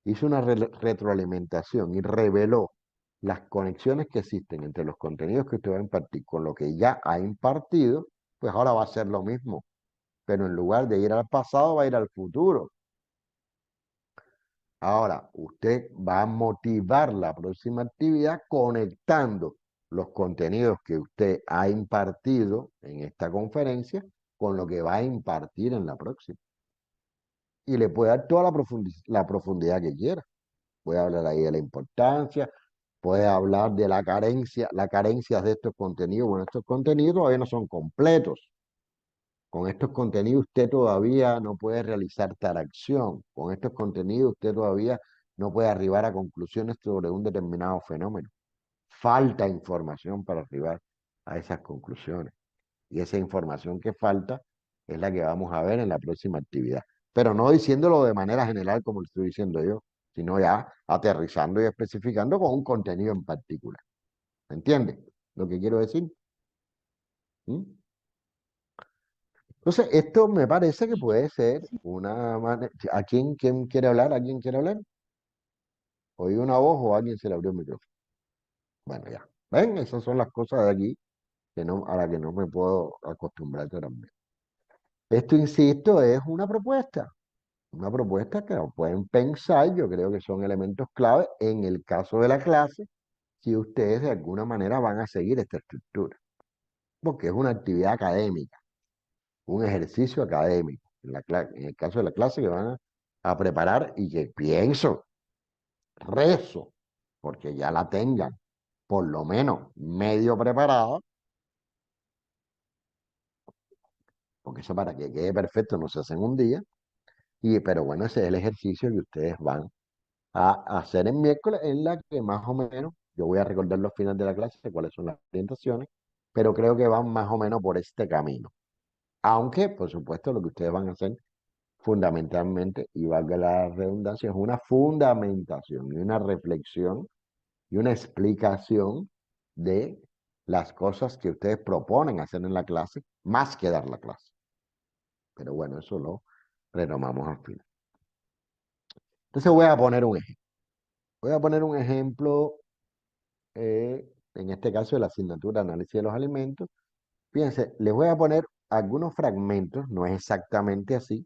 hizo una retroalimentación y reveló las conexiones que existen entre los contenidos que usted va a impartir con lo que ya ha impartido, pues ahora va a ser lo mismo. Pero en lugar de ir al pasado, va a ir al futuro. Ahora, usted va a motivar la próxima actividad conectando los contenidos que usted ha impartido en esta conferencia con lo que va a impartir en la próxima. Y le puede dar toda la profundidad que quiera. Puede hablar ahí de la importancia, puede hablar de la carencia de estos contenidos. Bueno, estos contenidos todavía no son completos. Con estos contenidos usted todavía no puede realizar tal acción. Con estos contenidos usted todavía no puede arribar a conclusiones sobre un determinado fenómeno. Falta información para arribar a esas conclusiones. Y esa información que falta es la que vamos a ver en la próxima actividad. Pero no diciéndolo de manera general como lo estoy diciendo yo, sino ya aterrizando y especificando con un contenido en particular. ¿Me entiende lo que quiero decir? ¿Mm? Entonces, esto me parece que puede ser una manera. ¿Quién quiere hablar? ¿Alguien quiere hablar? ¿Oí una voz o alguien se le abrió el micrófono? Bueno, ya. ¿Ven? Esas son las cosas de aquí que no, a las que no me puedo acostumbrar también. Esto, insisto, es una propuesta. Una propuesta que pueden pensar, yo creo que son elementos clave en el caso de la clase, si ustedes de alguna manera van a seguir esta estructura. Porque es una actividad académica, un ejercicio académico. En el caso de la clase que van a preparar y que pienso, rezo, porque ya la tengan por lo menos medio preparada, porque eso para que quede perfecto no se hace en un día, pero bueno, ese es el ejercicio que ustedes van a hacer en miércoles, en la que más o menos, yo voy a recordar los finales de la clase, cuáles son las orientaciones, pero creo que van más o menos por este camino. Aunque, por supuesto, lo que ustedes van a hacer fundamentalmente, y valga la redundancia, es una fundamentación y una reflexión y una explicación de las cosas que ustedes proponen hacer en la clase, más que dar la clase. Pero bueno, eso lo retomamos al final. Entonces voy a poner un ejemplo. Voy a poner un ejemplo, en este caso de la asignatura de análisis de los alimentos. Fíjense, les voy a poner algunos fragmentos, no es exactamente así,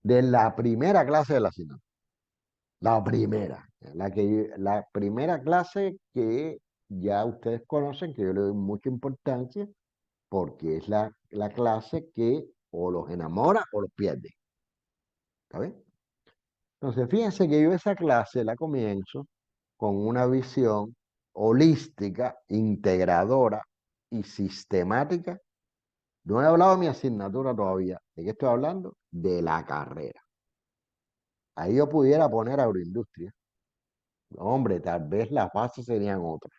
de la primera clase de la asignatura. La primera clase que ya ustedes conocen, que yo le doy mucha importancia, porque es la clase que o los enamora o los pierde. ¿Está bien? Entonces, fíjense que yo esa clase la comienzo con una visión holística, integradora y sistemática. No he hablado de mi asignatura todavía. ¿De qué estoy hablando? De la carrera. Ahí yo pudiera poner agroindustria. Hombre, tal vez las bases serían otras.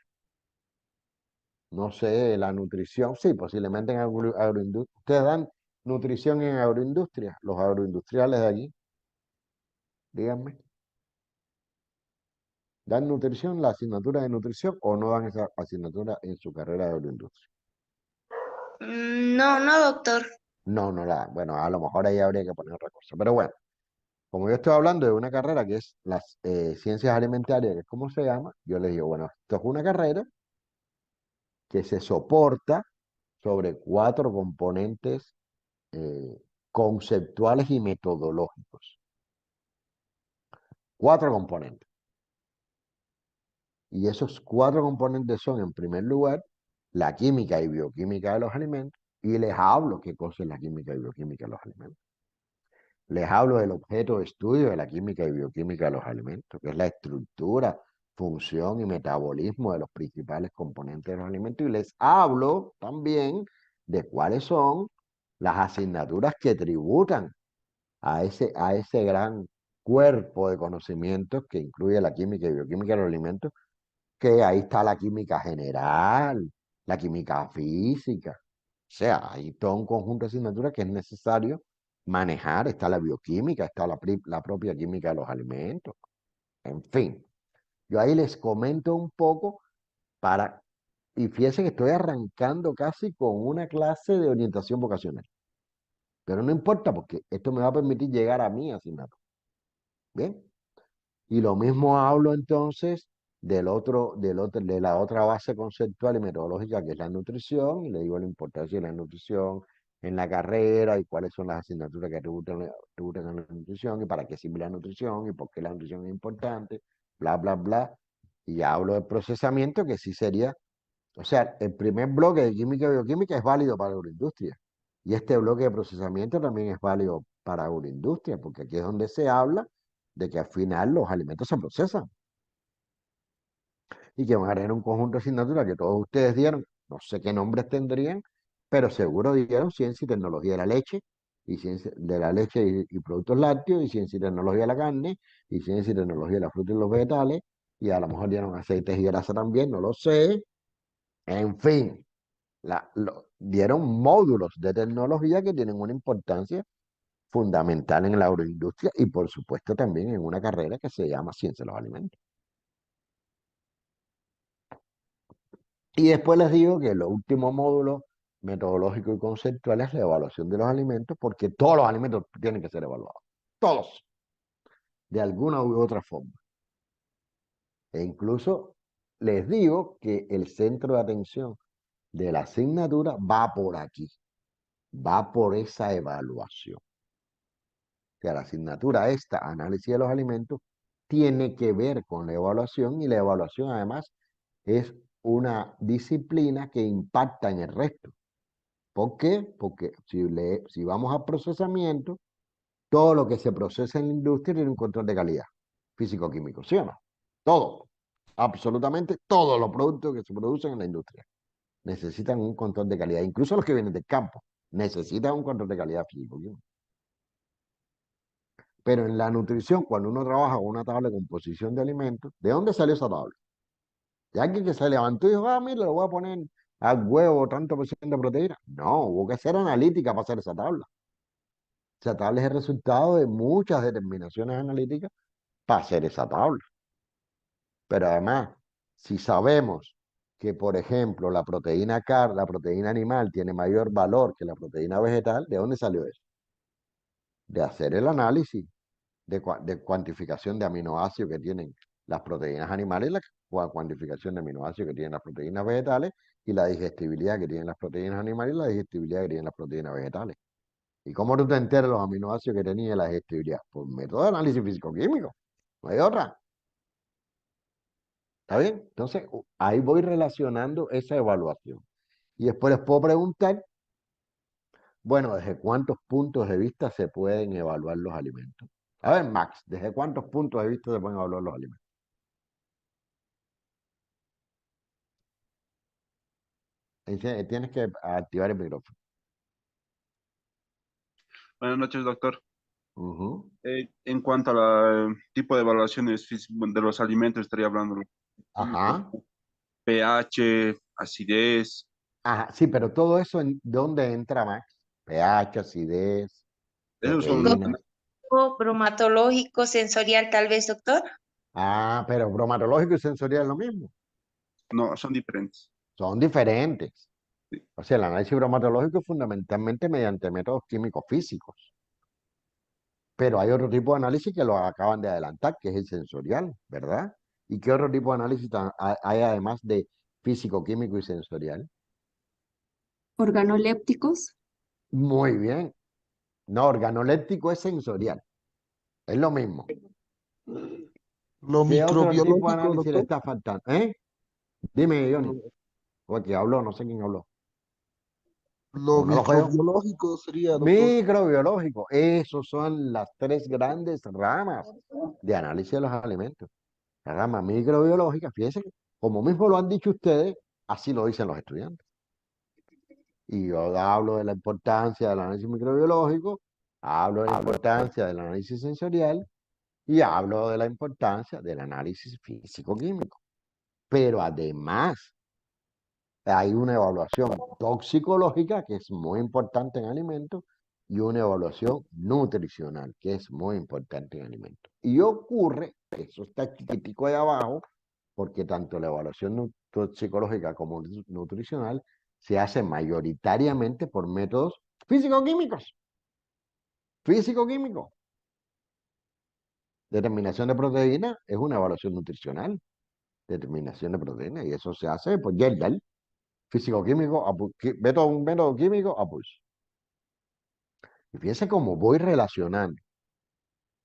No sé, la nutrición, sí, posiblemente en agroindustria. Ustedes dan nutrición en agroindustria, los agroindustriales de aquí, díganme. ¿Dan nutrición, la asignatura de nutrición, o no dan esa asignatura en su carrera de agroindustria? No, no, doctor. No, no la dan. Bueno, a lo mejor ahí habría que poner otra cosa. Pero bueno, como yo estoy hablando de una carrera que es las ciencias alimentarias, que es como se llama, yo les digo, bueno, esto es una carrera que se soporta sobre cuatro componentes conceptuales y metodológicos. Cuatro componentes. Y esos cuatro componentes son, en primer lugar, la química y bioquímica de los alimentos. Y les hablo qué cosa es la química y bioquímica de los alimentos. Les hablo del objeto de estudio de la química y bioquímica de los alimentos, que es la estructura, función y metabolismo de los principales componentes de los alimentos. Y les hablo también de cuáles son las asignaturas que tributan a ese gran cuerpo de conocimientos que incluye la química y bioquímica de los alimentos, que ahí está la química general, la química física. O sea, hay todo un conjunto de asignaturas que es necesario manejar. Está la bioquímica, está la propia química de los alimentos. En fin, yo ahí les comento un poco para, y fíjense que estoy arrancando casi con una clase de orientación vocacional. Pero no importa porque esto me va a permitir llegar a mi asignatura. Bien. Y lo mismo hablo entonces de la otra base conceptual y metodológica que es la nutrición, y le digo la importancia de la nutrición en la carrera y cuáles son las asignaturas que tributan a la nutrición y para qué sirve la nutrición y por qué la nutrición es importante, bla, bla, bla. Y hablo de procesamiento que sí sería, o sea, el primer bloque de química y bioquímica es válido para la agroindustria. Y este bloque de procesamiento también es válido para la agroindustria, porque aquí es donde se habla de que al final los alimentos se procesan y que van a tener un conjunto de asignaturas que todos ustedes dieron, no sé qué nombres tendrían, pero seguro dieron ciencia y tecnología de la leche, y ciencia de la leche y productos lácteos, y ciencia y tecnología de la carne, y ciencia y tecnología de la fruta y los vegetales, y a lo mejor dieron aceites y grasa también, no lo sé. En fin, dieron módulos de tecnología que tienen una importancia fundamental en la agroindustria y por supuesto también en una carrera que se llama Ciencia de los Alimentos. Y después les digo que los últimos módulos metodológicos y conceptuales es la evaluación de los alimentos, porque todos los alimentos tienen que ser evaluados. Todos, de alguna u otra forma. E incluso les digo que el centro de atención de la asignatura va por aquí, va por esa evaluación. O sea, la asignatura esta, análisis de los alimentos, tiene que ver con la evaluación y la evaluación además es una disciplina que impacta en el resto. ¿Por qué? Porque si vamos a procesamiento, todo lo que se procesa en la industria tiene un control de calidad físico-químico, ¿sí o no? Todo, absolutamente todos los productos que se producen en la industria necesitan un control de calidad, incluso los que vienen del campo, necesitan un control de calidad físico-químico. Pero en la nutrición, cuando uno trabaja con una tabla de composición de alimentos, ¿de dónde salió esa tabla? De alguien que se levantó y dijo, ah, mira, le voy a poner al huevo tanto por ciento de proteína. No, hubo que hacer analítica para hacer esa tabla. Esa tabla es el resultado de muchas determinaciones analíticas para hacer esa tabla. Pero además, si sabemos que, por ejemplo, la proteína animal tiene mayor valor que la proteína vegetal, ¿de dónde salió eso? De hacer el análisis de cuantificación de aminoácidos que tienen las proteínas animales y la cuantificación de aminoácidos que tienen las proteínas vegetales y la digestibilidad que tienen las proteínas animales y la digestibilidad que tienen las proteínas vegetales. ¿Y cómo tú te enteras los aminoácidos que tenía la digestibilidad? Por método de análisis físico-químico. No hay otra. ¿Está bien? Entonces, ahí voy relacionando esa evaluación. Y después les puedo preguntar, bueno, ¿desde cuántos puntos de vista se pueden evaluar los alimentos? A ver, Max, ¿desde cuántos puntos de vista se pueden evaluar los alimentos? Tienes que activar el micrófono. Buenas noches, doctor. Ujú. En cuanto al tipo de evaluaciones de los alimentos, estaría hablando de tipo Ajá. pH, acidez. Ajá. Sí, pero todo eso, ¿en dónde entra, Max? pH, acidez, Esos son, proteína. Bromatológico, sensorial, tal vez, doctor. Ah, pero bromatológico y sensorial es lo mismo. no, son diferentes. Son diferentes. Sí. O sea, el análisis bromatológico es fundamentalmente mediante métodos químicos físicos. Pero hay otro tipo de análisis que lo acaban de adelantar, que es el sensorial, ¿verdad? ¿Y qué otro tipo de análisis hay además de físico, químico y sensorial? Organolépticos, Muy bien. No, organoléptico es sensorial. Es lo mismo. Lo ¿Qué otro tipo de microbiológico, análisis le doctor. está faltando? ¿Eh? Dime, Johnny. Lo, Porque habló, no sé quién habló. lo Como no lo veo. microbiológico sería, doctor. Microbiológico. Esos son las tres grandes ramas de análisis de los alimentos. La rama microbiológica, fíjense que, como mismo lo han dicho ustedes, así lo dicen los estudiantes. Y yo hablo de la importancia del análisis microbiológico, hablo de la importancia del análisis sensorial y hablo de la importancia del análisis físico-químico. Pero además hay una evaluación toxicológica que es muy importante en alimentos y una evaluación nutricional que es muy importante en alimentos. Y ocurre, eso está chiquitico ahí abajo, porque tanto la evaluación toxicológica como nutricional se hace mayoritariamente por métodos físico-químicos. Físico-químicos. Determinación de proteína es una evaluación nutricional. Determinación de proteína, y eso se hace por Yerdal, físico-químico, un método químico a pulso. Y fíjense cómo voy relacionando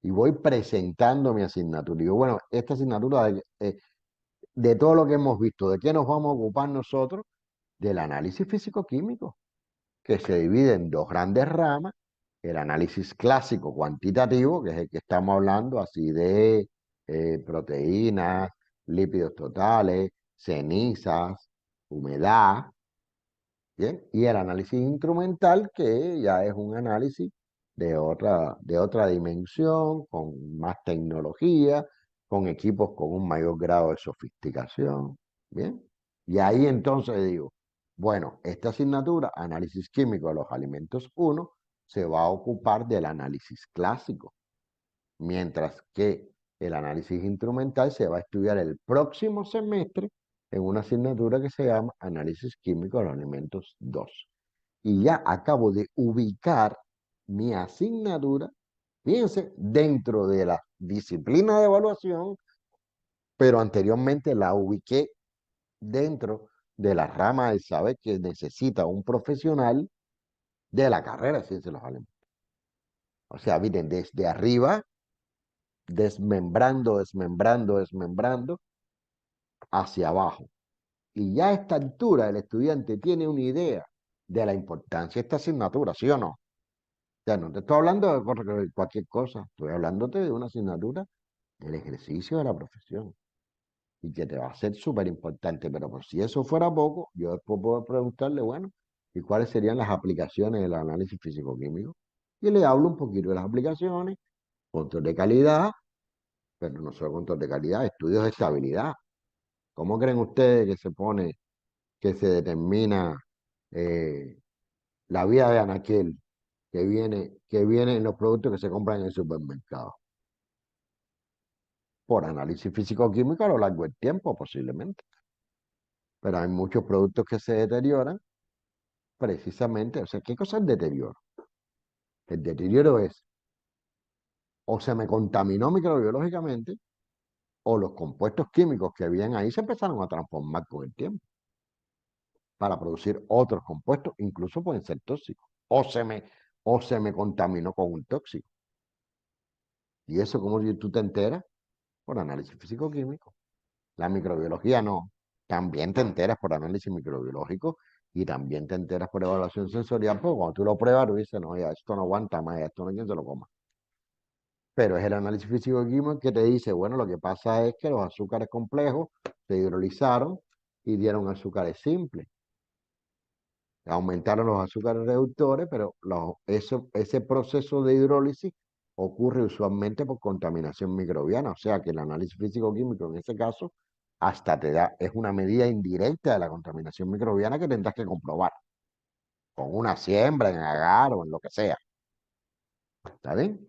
y voy presentando mi asignatura. Y digo, bueno, esta asignatura de todo lo que hemos visto, ¿de qué nos vamos a ocupar nosotros? Del análisis físico-químico, que se divide en dos grandes ramas: el análisis clásico cuantitativo, que es el que estamos hablando, así de proteínas, lípidos totales, cenizas, humedad, ¿bien? Y el análisis instrumental, que ya es un análisis de otra dimensión, con más tecnología, con equipos con un mayor grado de sofisticación, ¿bien? Y ahí entonces digo, bueno, esta asignatura, análisis químico de los alimentos 1, se va a ocupar del análisis clásico, mientras que el análisis instrumental se va a estudiar el próximo semestre en una asignatura que se llama Análisis Químico de los Alimentos 2. Y ya acabo de ubicar mi asignatura, fíjense, dentro de la disciplina de evaluación, pero anteriormente la ubiqué dentro de la rama del saber que necesita un profesional de la carrera de ciencias de los alimentos. O sea, miren, desde arriba, desmembrando hacia abajo. Y ya a esta altura el estudiante tiene una idea de la importancia de esta asignatura, ¿sí o no? O sea, no te estoy hablando de cualquier cosa, estoy hablándote de una asignatura del ejercicio de la profesión y que te va a ser súper importante. Pero por si eso fuera poco, yo después puedo preguntarle, bueno, ¿y cuáles serían las aplicaciones del análisis físico-químico? Y le hablo un poquito de las aplicaciones, control de calidad, pero no solo control de calidad, estudios de estabilidad. ¿Cómo creen ustedes que se pone, que se determina eh, la vida de anaquel que viene en los productos que se compran en el supermercado? Por análisis físico-químico a lo largo del tiempo, posiblemente. Pero hay muchos productos que se deterioran precisamente. O sea, ¿qué cosa es deterioro? El deterioro es, o se me contaminó microbiológicamente, o los compuestos químicos que habían ahí se empezaron a transformar con el tiempo para producir otros compuestos, incluso pueden ser tóxicos, o se me contaminó con un tóxico. Y eso, ¿cómo tú te enteras? Por análisis físico-químico. La microbiología no. También te enteras por análisis microbiológico y también te enteras por evaluación sensorial, porque cuando tú lo pruebas, tú dices, no, ya, esto no aguanta más, ya, esto no hay quien se lo coma. Pero es el análisis físico-químico que te dice, bueno, lo que pasa es que los azúcares complejos se hidrolizaron y dieron azúcares simples. Aumentaron los azúcares reductores, pero ese proceso de hidrólisis ocurre usualmente por contaminación microbiana, o sea que el análisis físico-químico en ese caso hasta te da, es una medida indirecta de la contaminación microbiana que tendrás que comprobar con una siembra en agar o en lo que sea. ¿Está bien?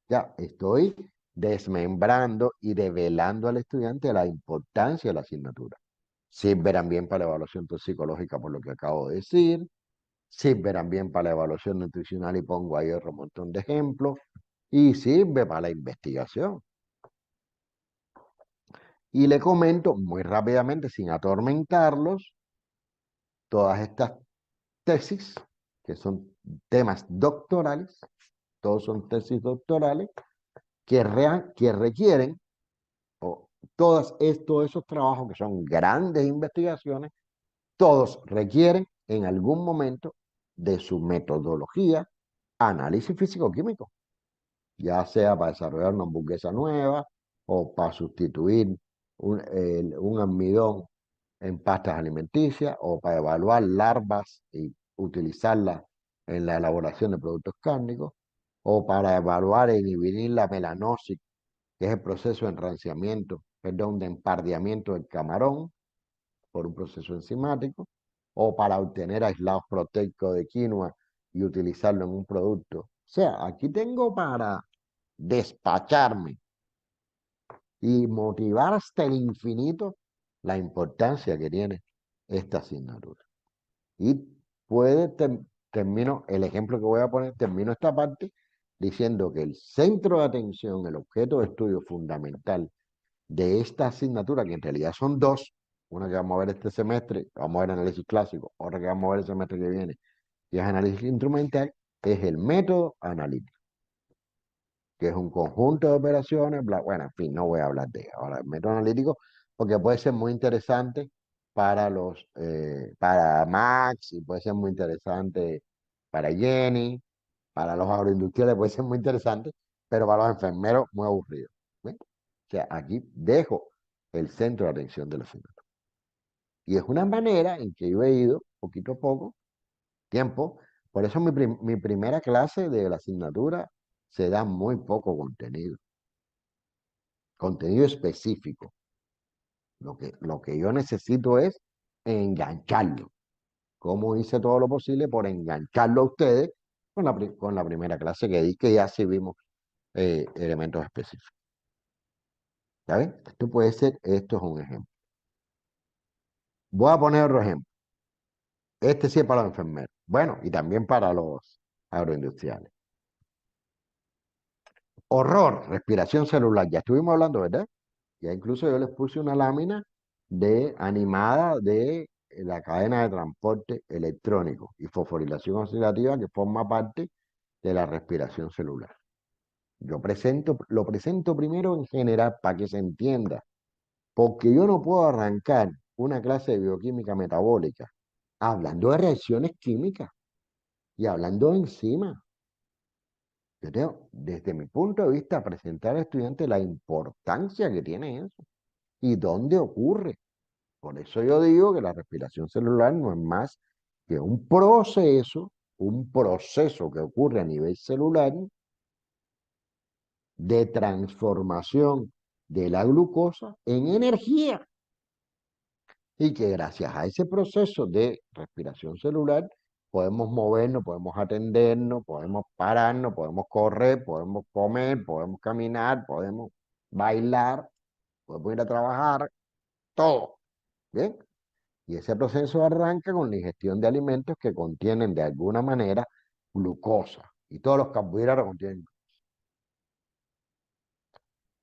Ya estoy desmembrando y develando al estudiante la importancia de la asignatura. Sirve también para la evaluación toxicológica, por lo que acabo de decir. Sirve también para la evaluación nutricional y pongo ahí otro montón de ejemplos. y sirve para la investigación. Y le comento muy rápidamente, sin atormentarlos, todas estas tesis, que son temas doctorales, todos son tesis doctorales, que requieren, o todos esos trabajos que son grandes investigaciones, todos requieren en algún momento de su metodología análisis físico-químico, ya sea para desarrollar una hamburguesa nueva o para sustituir un almidón en pastas alimenticias o para evaluar larvas y utilizarlas en la elaboración de productos cárnicos o para evaluar e inhibir la melanosis, que es el proceso de enranciamiento, perdón, de empardeamiento del camarón por un proceso enzimático, o para obtener aislados proteicos de quinoa y utilizarlo en un producto. O sea, aquí tengo para despacharme y motivar hasta el infinito la importancia que tiene esta asignatura. Y termino, el ejemplo que voy a poner, termino esta parte diciendo que el centro de atención, el objeto de estudio fundamental de esta asignatura, que en realidad son dos, una que vamos a ver este semestre, vamos a ver análisis clásico, otra que vamos a ver el semestre que viene, y es análisis instrumental, es el método analítico, que es un conjunto de operaciones, bueno, en fin, no voy a hablar de ahora el método analítico, porque puede ser muy interesante para Max, y puede ser muy interesante para Jenny, para los agroindustriales puede ser muy interesante, pero para los enfermeros muy aburrido. ¿Ven? O sea, aquí dejo el centro de atención de la asignatura. Y es una manera en que yo he ido, poquito a poco, tiempo, por eso mi primera clase de la asignatura se da muy poco contenido específico. Lo que yo necesito es engancharlo. Como hice todo lo posible por engancharlo a ustedes con la primera clase que di, que ya sí vimos elementos específicos. ¿Saben? Esto es un ejemplo. Voy a poner otro ejemplo. Este sí es para los enfermeros. Bueno, y también para los agroindustriales. Horror, respiración celular. Ya estuvimos hablando, ¿verdad? Ya incluso yo les puse una lámina animada de la cadena de transporte electrónico y fosforilación oxidativa que forma parte de la respiración celular. Lo presento primero en general para que se entienda, porque yo no puedo arrancar una clase de bioquímica metabólica hablando de reacciones químicas y hablando de enzimas. Yo tengo, desde mi punto de vista, presentar al estudiante la importancia que tiene eso y dónde ocurre. Por eso yo digo que la respiración celular no es más que un proceso que ocurre a nivel celular de transformación de la glucosa en energía. Y que gracias a ese proceso de respiración celular podemos movernos, podemos atendernos, podemos pararnos, podemos correr, podemos comer, podemos caminar, podemos bailar, podemos ir a trabajar, todo. ¿Bien? Y ese proceso arranca con la ingestión de alimentos que contienen de alguna manera glucosa. Y todos los carbohidratos contienen.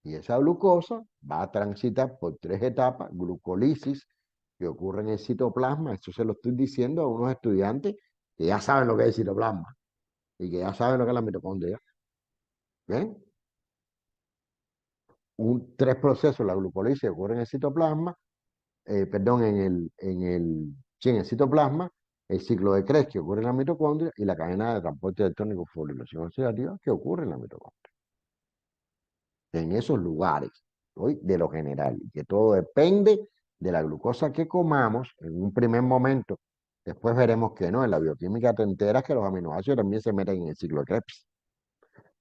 Y esa glucosa va a transitar por 3 etapas: glucólisis, que ocurre en el citoplasma. Esto se lo estoy diciendo a unos estudiantes que ya saben lo que es el citoplasma y que ya saben lo que es la mitocondria. ¿Ven? 3 procesos, la glucólisis ocurre en el citoplasma, perdón, sí, en el citoplasma, el ciclo de Krebs que ocurre en la mitocondria y la cadena de transporte electrónico fosforilación oxidativa que ocurre en la mitocondria. En esos lugares, hoy de lo general, y que todo depende de la glucosa que comamos en un primer momento. Después veremos que no, en la bioquímica te enteras que los aminoácidos también se meten en el ciclo de Krebs.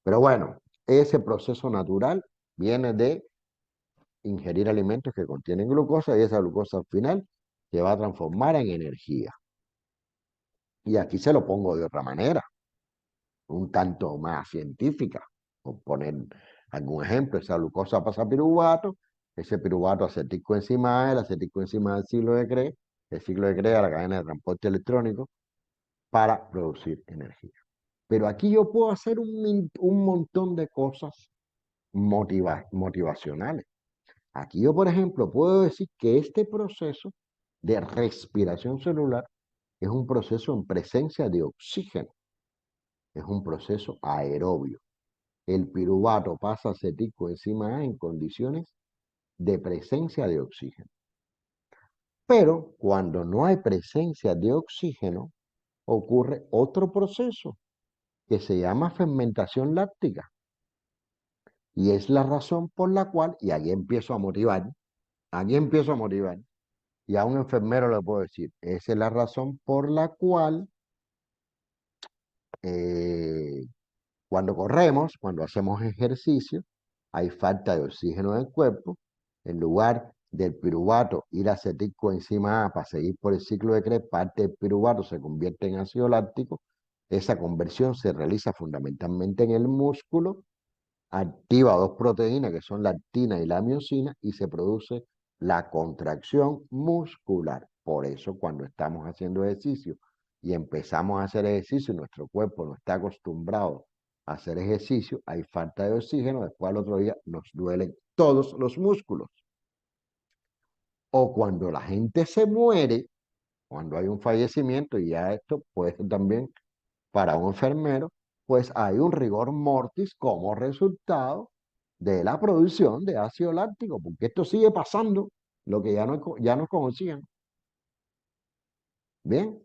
Pero bueno, ese proceso natural viene de ingerir alimentos que contienen glucosa y esa glucosa al final se va a transformar en energía. Y aquí se lo pongo de otra manera, un tanto más científica, por poner algún ejemplo. Esa glucosa pasa a piruvato, ese piruvato acetilcoenzima, el acetilcoenzima del ciclo de Krebs, el ciclo de Krebs a la cadena de transporte electrónico para producir energía. Pero aquí yo puedo hacer un montón de cosas motivacionales. Aquí yo, por ejemplo, puedo decir que este proceso de respiración celular es un proceso en presencia de oxígeno, es un proceso aerobio. El piruvato pasa acetico enzima A en condiciones de presencia de oxígeno. Pero cuando no hay presencia de oxígeno, ocurre otro proceso que se llama fermentación láctica. Y es la razón por la cual, y aquí empiezo a motivar, y a un enfermero le puedo decir, esa es la razón por la cual eh, cuando corremos, cuando hacemos ejercicio, hay falta de oxígeno en el cuerpo. En lugar del piruvato ir a acetilcoenzima A para seguir por el ciclo de Krebs, parte del piruvato se convierte en ácido láctico. Esa conversión se realiza fundamentalmente en el músculo, activa dos proteínas que son la actina y la miosina y se produce la contracción muscular. Por eso cuando estamos haciendo ejercicio y empezamos a hacer ejercicio y nuestro cuerpo no está acostumbrado a hacer ejercicio, hay falta de oxígeno, después al otro día nos duelen todos los músculos. O cuando la gente se muere, cuando hay un fallecimiento, y ya esto puede ser también para un enfermero, pues hay un rigor mortis como resultado de la producción de ácido láctico, porque esto sigue pasando, lo que ya no conocían. Bien,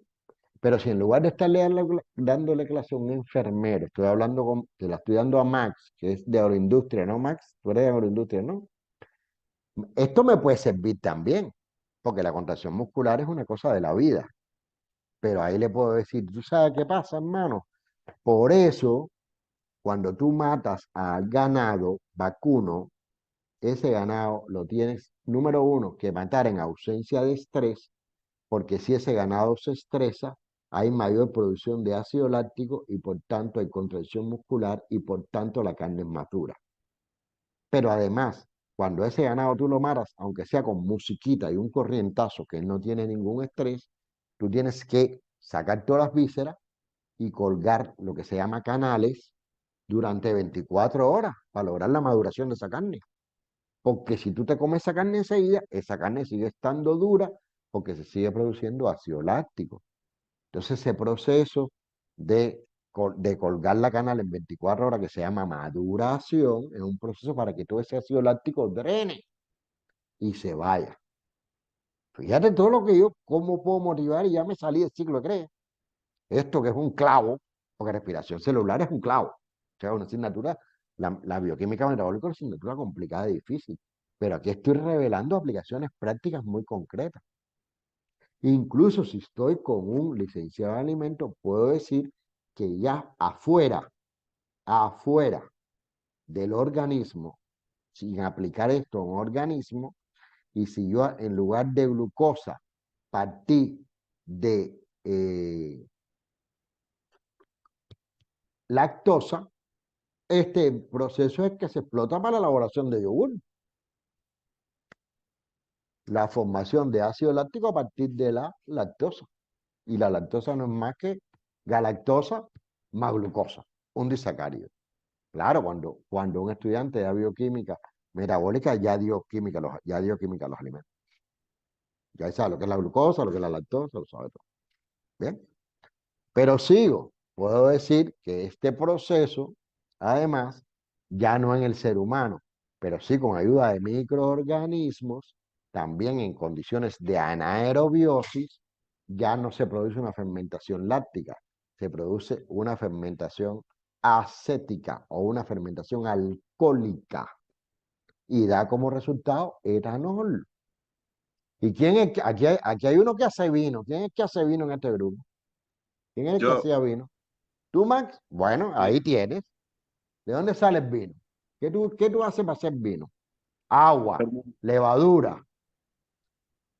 pero si en lugar de estarle dándole clase a un enfermero, estoy hablando te la estoy dando a Max, que es de agroindustria, ¿no, Max? Tú eres de agroindustria, ¿no? Esto me puede servir también, porque la contracción muscular es una cosa de la vida. Pero ahí le puedo decir, ¿tú sabes qué pasa, hermano? Por eso, cuando tú matas al ganado vacuno, ese ganado lo tienes, número uno, que matar en ausencia de estrés, porque si ese ganado se estresa, hay mayor producción de ácido láctico y por tanto hay contracción muscular y por tanto la carne es más dura. Pero además, cuando ese ganado tú lo matas, aunque sea con musiquita y un corrientazo que no tiene ningún estrés, tú tienes que sacar todas las vísceras y colgar lo que se llama canales durante 24 horas para lograr la maduración de esa carne. Porque si tú te comes esa carne enseguida, esa carne sigue estando dura porque se sigue produciendo ácido láctico. Entonces ese proceso de colgar la canal en 24 horas que se llama maduración es un proceso para que todo ese ácido láctico drene y se vaya. Fíjate todo lo que yo, cómo puedo motivar y ya me salí del ciclo de Krebs. Esto que es un clavo, porque respiración celular es un clavo. O sea, una asignatura, la bioquímica metabólica es una asignatura complicada y difícil. Pero aquí estoy revelando aplicaciones prácticas muy concretas. Incluso si estoy con un licenciado en alimentos, puedo decir que ya afuera del organismo, sin aplicar esto a un organismo, y si yo en lugar de glucosa partí de lactosa, este proceso es que se explota para la elaboración de yogur. La formación de ácido láctico a partir de la lactosa. Y la lactosa no es más que galactosa más glucosa, un disacárido. Claro, cuando un estudiante de bioquímica metabólica ya dio química a los alimentos. Ya sabe lo que es la glucosa, lo que es la lactosa, lo sabe todo. ¿Bien? Pero sigo, puedo decir que este proceso, además, ya no en el ser humano, pero sí con ayuda de microorganismos, también en condiciones de anaerobiosis, ya no se produce una fermentación láctica, se produce una fermentación acética o una fermentación alcohólica y da como resultado etanol. ¿Y quién es? Aquí hay uno que hace vino. ¿Quién es que hace vino en este grupo? ¿Quién es el que Yo, hacía vino? ¿Tú, Max? Bueno, ahí tienes. ¿De dónde sale el vino? ¿Qué tú haces para hacer vino? Agua, levadura,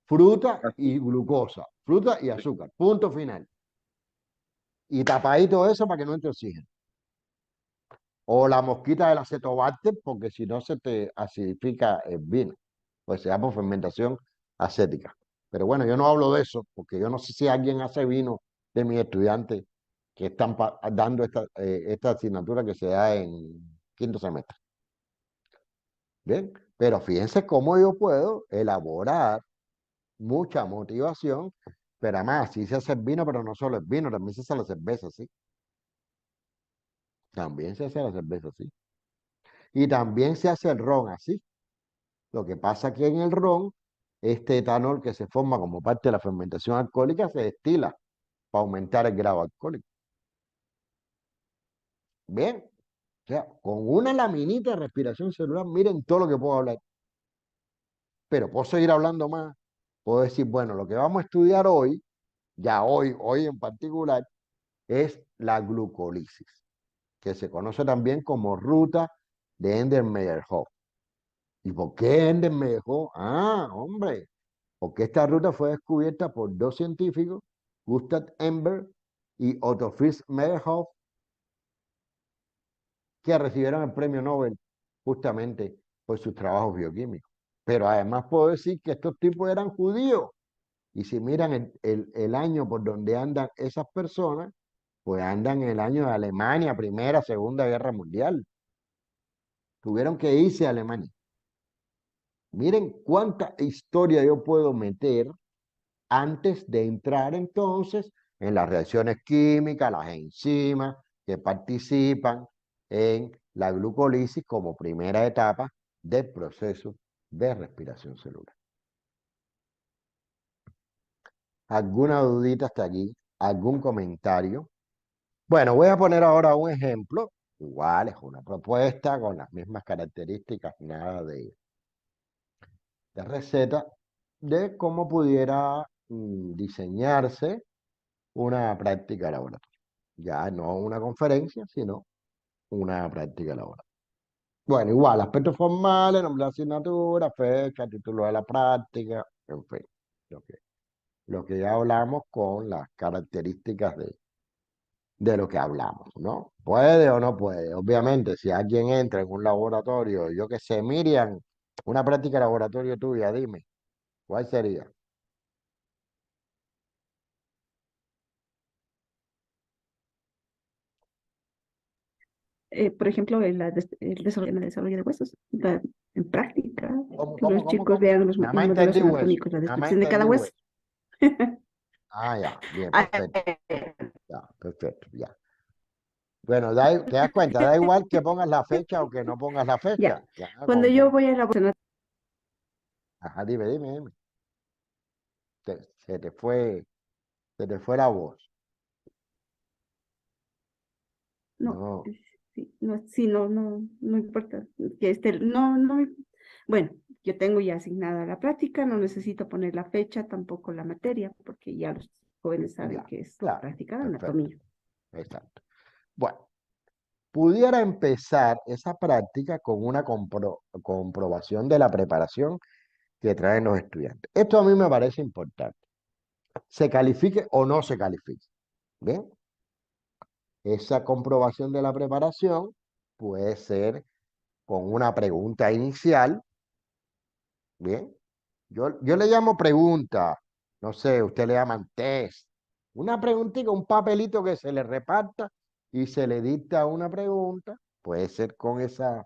fruta y glucosa, fruta y azúcar. Punto final. Y tapadito eso para que no entre oxígeno. O la mosquita del acetobacter, porque si no se te acidifica el vino. Pues se llama fermentación acética. Pero bueno, yo no hablo de eso, porque yo no sé si alguien hace vino de mis estudiantes que están dando esta asignatura que se da en quinto semestre. Bien, pero fíjense cómo yo puedo elaborar mucha motivación, pero además sí se hace el vino, pero no solo el vino, también se hace la cerveza, ¿sí? También se hace la cerveza, ¿sí? Y también se hace el ron así. Lo que pasa que en el ron, este etanol que se forma como parte de la fermentación alcohólica se destila para aumentar el grado alcohólico. Bien, o sea, con una laminita de respiración celular, miren todo lo que puedo hablar. Pero puedo seguir hablando más. Puedo decir, bueno, lo que vamos a estudiar hoy, ya hoy en particular, es la glucólisis, que se conoce también como ruta de Ender-Meyerhof. ¿Y por qué Ender-Meyerhof? Ah, hombre, porque esta ruta fue descubierta por dos científicos, Gustav Ember y Otto Fritz Meyerhof, que recibieron el premio Nobel justamente por sus trabajos bioquímicos. Pero además puedo decir que estos tipos eran judíos. Y si miran el año por donde andan esas personas, pues andan en el año de Alemania, Primera, Segunda Guerra Mundial. Tuvieron que irse a Alemania. Miren cuánta historia yo puedo meter antes de entrar entonces en las reacciones químicas, las enzimas que participan en la glucólisis como primera etapa del proceso de respiración celular. ¿Alguna dudita hasta aquí? ¿Algún comentario? Bueno, voy a poner ahora un ejemplo. Igual es una propuesta con las mismas características, nada de receta, de cómo pudiera diseñarse una práctica laboratorial. Ya no una conferencia, sino una práctica laboral. Bueno, igual, aspectos formales, nombre de asignatura, fecha, título de la práctica, en fin, lo que ya hablamos con las características de lo que hablamos, ¿no? ¿Puede o no puede? Obviamente, si alguien entra en un laboratorio, yo que sé, Miriam, una práctica de laboratorio tuya, dime, ¿cuál sería? Por ejemplo, el desarrollo de huesos, en práctica, que ¿Cómo, los cómo, chicos cómo? vean Nada más los modelos entendí hueso, anatómicos, la nada más descripción de cada entendí hueso. hueso. Ah, ya, bien, Ah, perfecto, ya, perfecto, ya. Bueno, ¿te das cuenta? Da igual que pongas la fecha o que no pongas la Ya, fecha. Ya, cuando yo voy a elaborar, Ajá, dime. Se te fue, la voz. no, No, sí, no importa, que bueno, yo tengo ya asignada la práctica, no necesito poner la fecha, tampoco la materia, porque ya los jóvenes saben ya, que es claro, práctica de perfecto, anatomía. exacto. Bueno, pudiera empezar esa práctica con una comprobación de la preparación que traen los estudiantes. Esto a mí me parece importante. Se califique o no se califique. ¿Bien? Esa comprobación de la preparación puede ser con una pregunta inicial. ¿Bien? Yo le llamo pregunta. No sé, usted le llaman test. Una preguntita, un papelito que se le reparta y se le dicta una pregunta. Puede ser con esa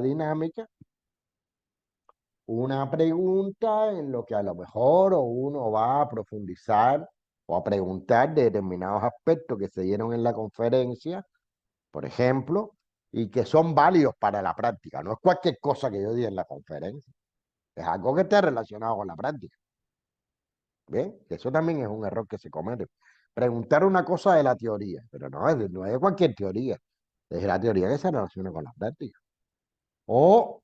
dinámica, una pregunta en lo que a lo mejor o uno va a profundizar o a preguntar de determinados aspectos que se dieron en la conferencia, por ejemplo, y que son válidos para la práctica. No es cualquier cosa que yo diga en la conferencia, es algo que esté relacionado con la práctica. ¿Bien? Eso también es un error que se comete. Preguntar una cosa de la teoría, pero no es de cualquier teoría, es de la teoría que se relaciona con la práctica. O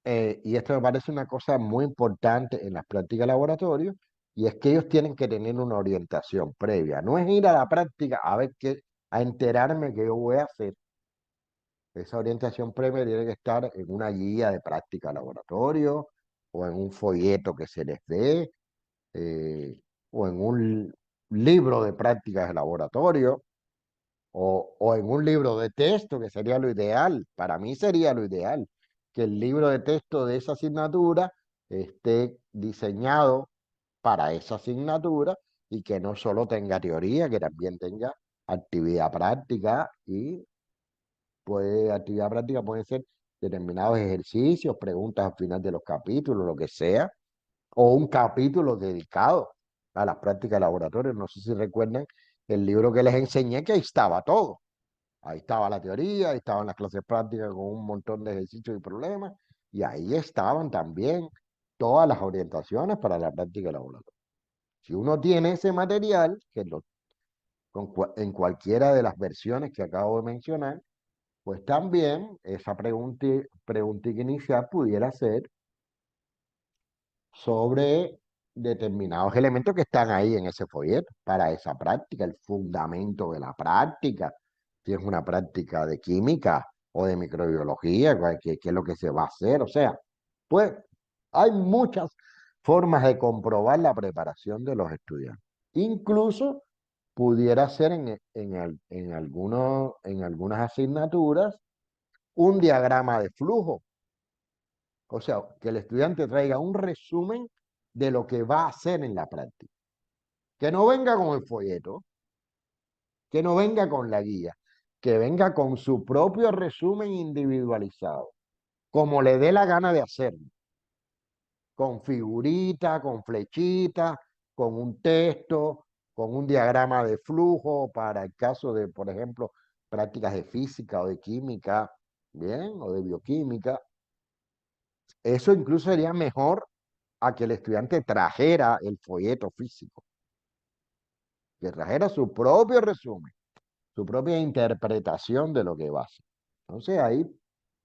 y esto me parece una cosa muy importante en las prácticas de laboratorio, y es que ellos tienen que tener una orientación previa. No es ir a la práctica a ver qué, a enterarme qué yo voy a hacer. Esa orientación previa tiene que estar en una guía de práctica de laboratorio, o en un folleto que se les dé, o en un libro de prácticas de laboratorio, o en un libro de texto, que sería lo ideal. Para mí sería lo ideal que el libro de texto de esa asignatura esté diseñado para esa asignatura y que no solo tenga teoría, que también tenga actividad práctica y actividad práctica pueden ser determinados ejercicios, preguntas al final de los capítulos, lo que sea, o un capítulo dedicado a las prácticas de laboratorio. No sé si recuerdan el libro que les enseñé, que ahí estaba todo. Ahí estaba la teoría, ahí estaban las clases prácticas con un montón de ejercicios y problemas, y ahí estaban también todas las orientaciones para la práctica de laboratorio. Si uno tiene ese material, en cualquiera de las versiones que acabo de mencionar, pues también esa pregunta inicial pudiera ser sobre determinados elementos que están ahí en ese folleto para esa práctica, el fundamento de la práctica, si es una práctica de química o de microbiología, qué es lo que se va a hacer. O sea, pues hay muchas formas de comprobar la preparación de los estudiantes. Incluso pudiera ser en algunas asignaturas un diagrama de flujo. O sea, que el estudiante traiga un resumen de lo que va a hacer en la práctica. Que no venga con el folleto, que no venga con la guía, que venga con su propio resumen individualizado, como le dé la gana de hacerlo, con figurita, con flechita, con un texto, con un diagrama de flujo para el caso de, por ejemplo, prácticas de física o de química, bien, o de bioquímica. Eso incluso sería mejor a que el estudiante trajera el folleto físico, que trajera su propio resumen, su propia interpretación de lo que va a hacer. Entonces ahí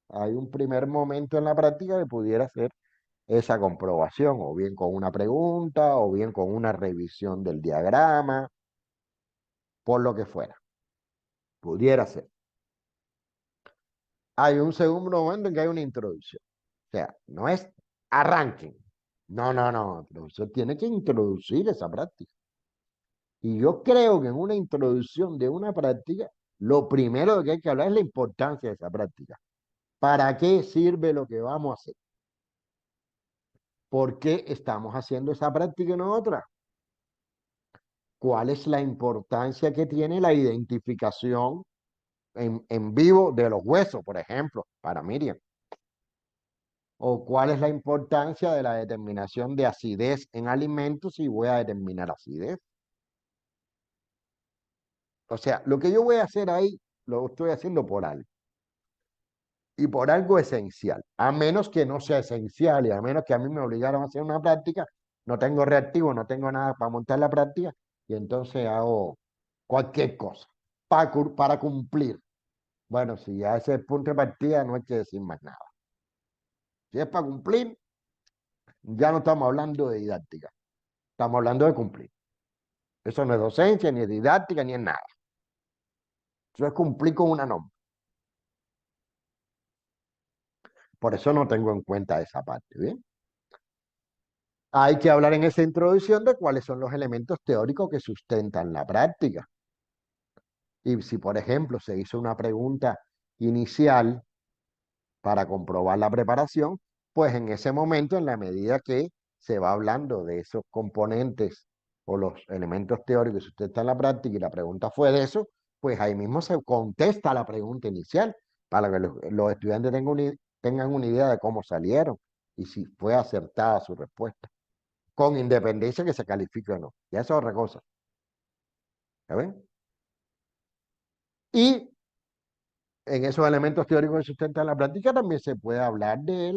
hay un primer momento en la práctica que pudiera ser esa comprobación, o bien con una pregunta, o bien con una revisión del diagrama, por lo que fuera. Pudiera ser. Hay un segundo momento en que hay una introducción. O sea, no es arranquen. No, no, no. El profesor tiene que introducir esa práctica. Y yo creo que en una introducción de una práctica, lo primero que hay que hablar es la importancia de esa práctica. ¿Para qué sirve lo que vamos a hacer? ¿Por qué estamos haciendo esa práctica y no otra? ¿Cuál es la importancia que tiene la identificación en vivo de los huesos, por ejemplo, para Miriam? ¿O cuál es la importancia de la determinación de acidez en alimentos si voy a determinar acidez? O sea, lo que yo voy a hacer ahí, lo estoy haciendo por algo. Y por algo esencial. A menos que no sea esencial y a menos que a mí me obligaron a hacer una práctica, no tengo reactivo, no tengo nada para montar la práctica y entonces hago cualquier cosa para cumplir. Bueno, si ya ese es el punto de partida, no hay que decir más nada. Si es para cumplir, ya no estamos hablando de didáctica, estamos hablando de cumplir. Eso no es docencia, ni es didáctica, ni es nada. Eso es cumplir con una norma. Por eso no tengo en cuenta esa parte, ¿bien? Hay que hablar en esa introducción de cuáles son los elementos teóricos que sustentan la práctica. Y si, por ejemplo, se hizo una pregunta inicial para comprobar la preparación, pues en ese momento, en la medida que se va hablando de esos componentes o los elementos teóricos que sustentan la práctica y la pregunta fue de eso, pues ahí mismo se contesta la pregunta inicial para que los estudiantes tengan una idea de cómo salieron y si fue acertada su respuesta, con independencia que se califique o no. Ya eso es otra cosa. ¿Ya ven? Y en esos elementos teóricos que sustentan la práctica también se puede hablar de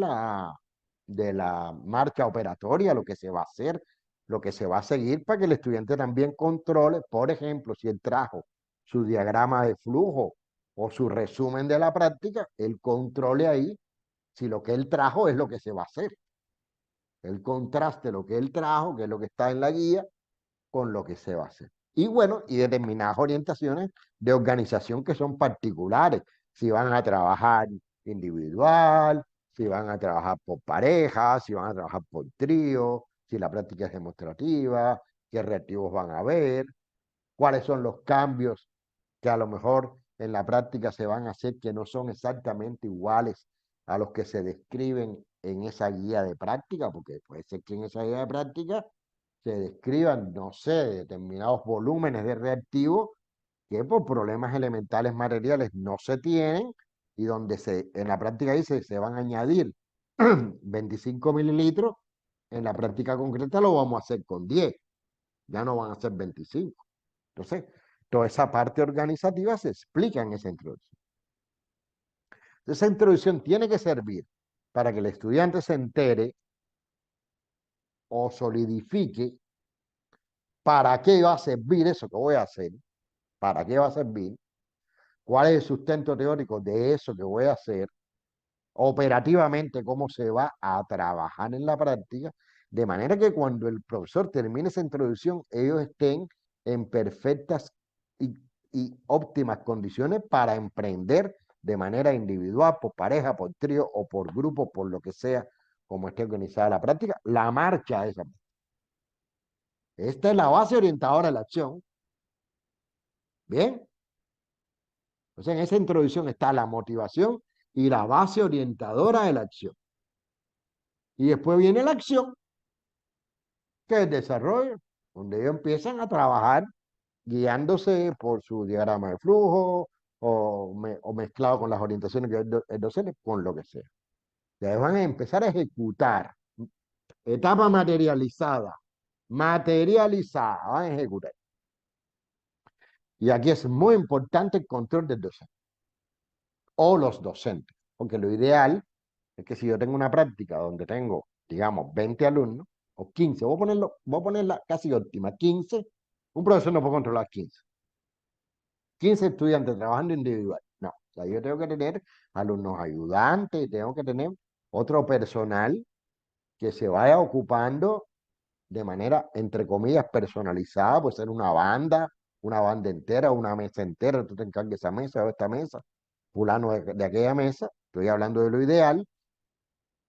la marcha operatoria, lo que se va a hacer, lo que se va a seguir para que el estudiante también controle, por ejemplo, si él trajo su diagrama de flujo o su resumen de la práctica, él controle ahí si lo que él trajo es lo que se va a hacer. El contraste lo que él trajo, que es lo que está en la guía, con lo que se va a hacer. Y bueno, y determinadas orientaciones de organización que son particulares, si van a trabajar individual, si van a trabajar por pareja, si van a trabajar por trío, si la práctica es demostrativa, qué reactivos van a haber, cuáles son los cambios que a lo mejor en la práctica se van a hacer que no son exactamente iguales a los que se describen en esa guía de práctica, porque puede ser que en esa guía de práctica se describan, no sé, determinados volúmenes de reactivos que por problemas elementales materiales no se tienen y donde en la práctica dice se van a añadir 25 mililitros, en la práctica concreta lo vamos a hacer con 10, ya no van a ser 25. Entonces, toda esa parte organizativa se explica en esa introducción. Esa introducción tiene que servir para que el estudiante se entere o solidifique para qué va a servir eso que voy a hacer, para qué va a servir, cuál es el sustento teórico de eso que voy a hacer, operativamente cómo se va a trabajar en la práctica, de manera que cuando el profesor termine esa introducción, ellos estén en perfectas y óptimas condiciones para emprender de manera individual, por pareja, por trío o por grupo, por lo que sea, como esté organizada la práctica, la marcha de esa práctica. Esta es la base orientadora de la acción. Bien. Entonces, en esa introducción está la motivación y la base orientadora de la acción. Y después viene la acción, que es el desarrollo, donde ellos empiezan a trabajar guiándose por su diagrama de flujo o mezclado con las orientaciones que el docente, con lo que sea. Ya van a empezar a ejecutar. Etapa materializada. Materializada, van a ejecutar. Y aquí es muy importante el control del docente o los docentes, porque lo ideal es que si yo tengo una práctica donde tengo, digamos, 20 alumnos o 15, voy a ponerla casi óptima, 15, un profesor no puede controlar 15. 15 estudiantes trabajando individual. No, o sea, yo tengo que tener alumnos ayudantes, tengo que tener otro personal que se vaya ocupando de manera, entre comillas, personalizada, puede ser una banda entera, una mesa entera, tú te encargas de esa mesa o esta mesa, fulano de aquella mesa, estoy hablando de lo ideal,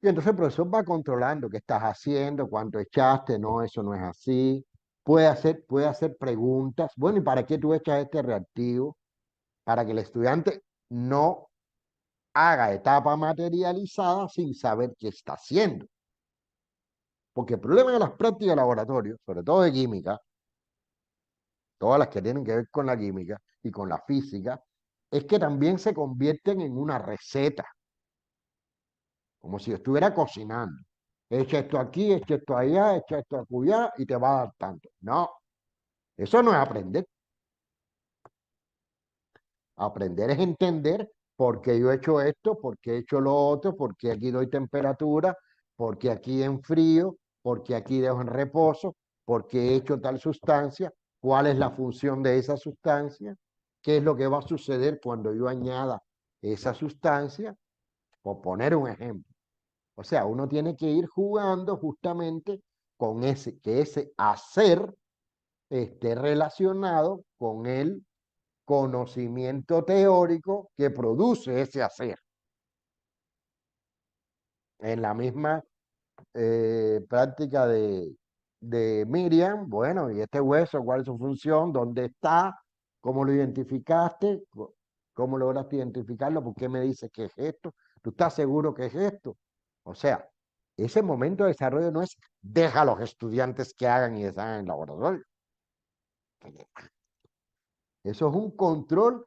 y entonces el profesor va controlando qué estás haciendo, cuánto echaste, no, eso no es así, puede hacer preguntas, bueno, ¿y para qué tú echas este reactivo? Para que el estudiante no haga etapa materializada sin saber qué está haciendo. Porque el problema de las prácticas de laboratorio, sobre todo de química, todas las que tienen que ver con la química y con la física, es que también se convierten en una receta, como si estuviera cocinando. Echa esto aquí, echa esto allá, echa esto acullá y te va a dar tanto. No, eso no es aprender. Aprender es entender por qué yo he hecho esto, por qué he hecho lo otro, por qué aquí doy temperatura, por qué aquí enfrío, por qué aquí dejo en reposo, por qué he hecho tal sustancia, cuál es la función de esa sustancia, qué es lo que va a suceder cuando yo añada esa sustancia, por poner un ejemplo. O sea, uno tiene que ir jugando justamente con que ese hacer esté relacionado con el conocimiento teórico que produce ese hacer. En la misma práctica de Miriam, bueno, ¿y este hueso cuál es su función? ¿Dónde está? ¿Cómo lo identificaste? ¿Cómo lograste identificarlo? ¿Por qué me dices que es esto? ¿Tú estás seguro que es esto? O sea, ese momento de desarrollo no es deja a los estudiantes que hagan y deshagan en el laboratorio. Eso es un control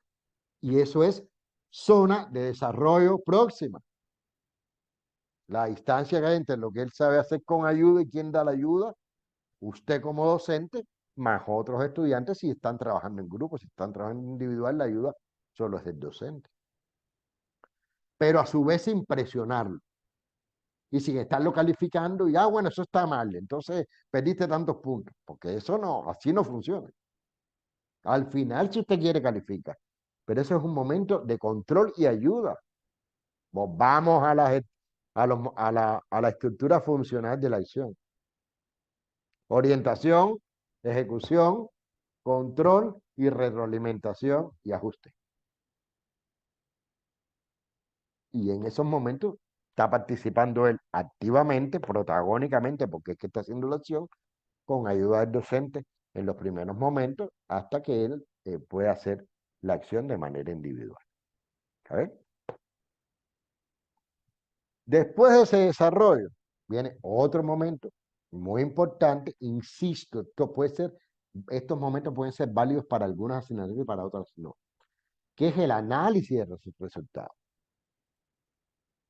y eso es zona de desarrollo próxima. La distancia que hay entre lo que él sabe hacer con ayuda y quién da la ayuda, usted como docente, más otros estudiantes si están trabajando en grupo, si están trabajando en individual, la ayuda solo es del docente. Pero a su vez sin presionarlo. Y sin estarlo calificando y, bueno, eso está mal, entonces perdiste tantos puntos, porque eso no, así no funciona. Al final, si usted quiere, califica. Pero eso es un momento de control y ayuda. Vamos a la estructura funcional de la acción. Orientación, ejecución, control y retroalimentación y ajuste. Y en esos momentos está participando él activamente, protagónicamente, porque es que está haciendo la acción, con ayuda del docente en los primeros momentos, hasta que él pueda hacer la acción de manera individual. ¿Sabes? Después de ese desarrollo, viene otro momento muy importante, insisto, estos momentos pueden ser válidos para algunas asignaturas y para otras no, que es el análisis de los resultados,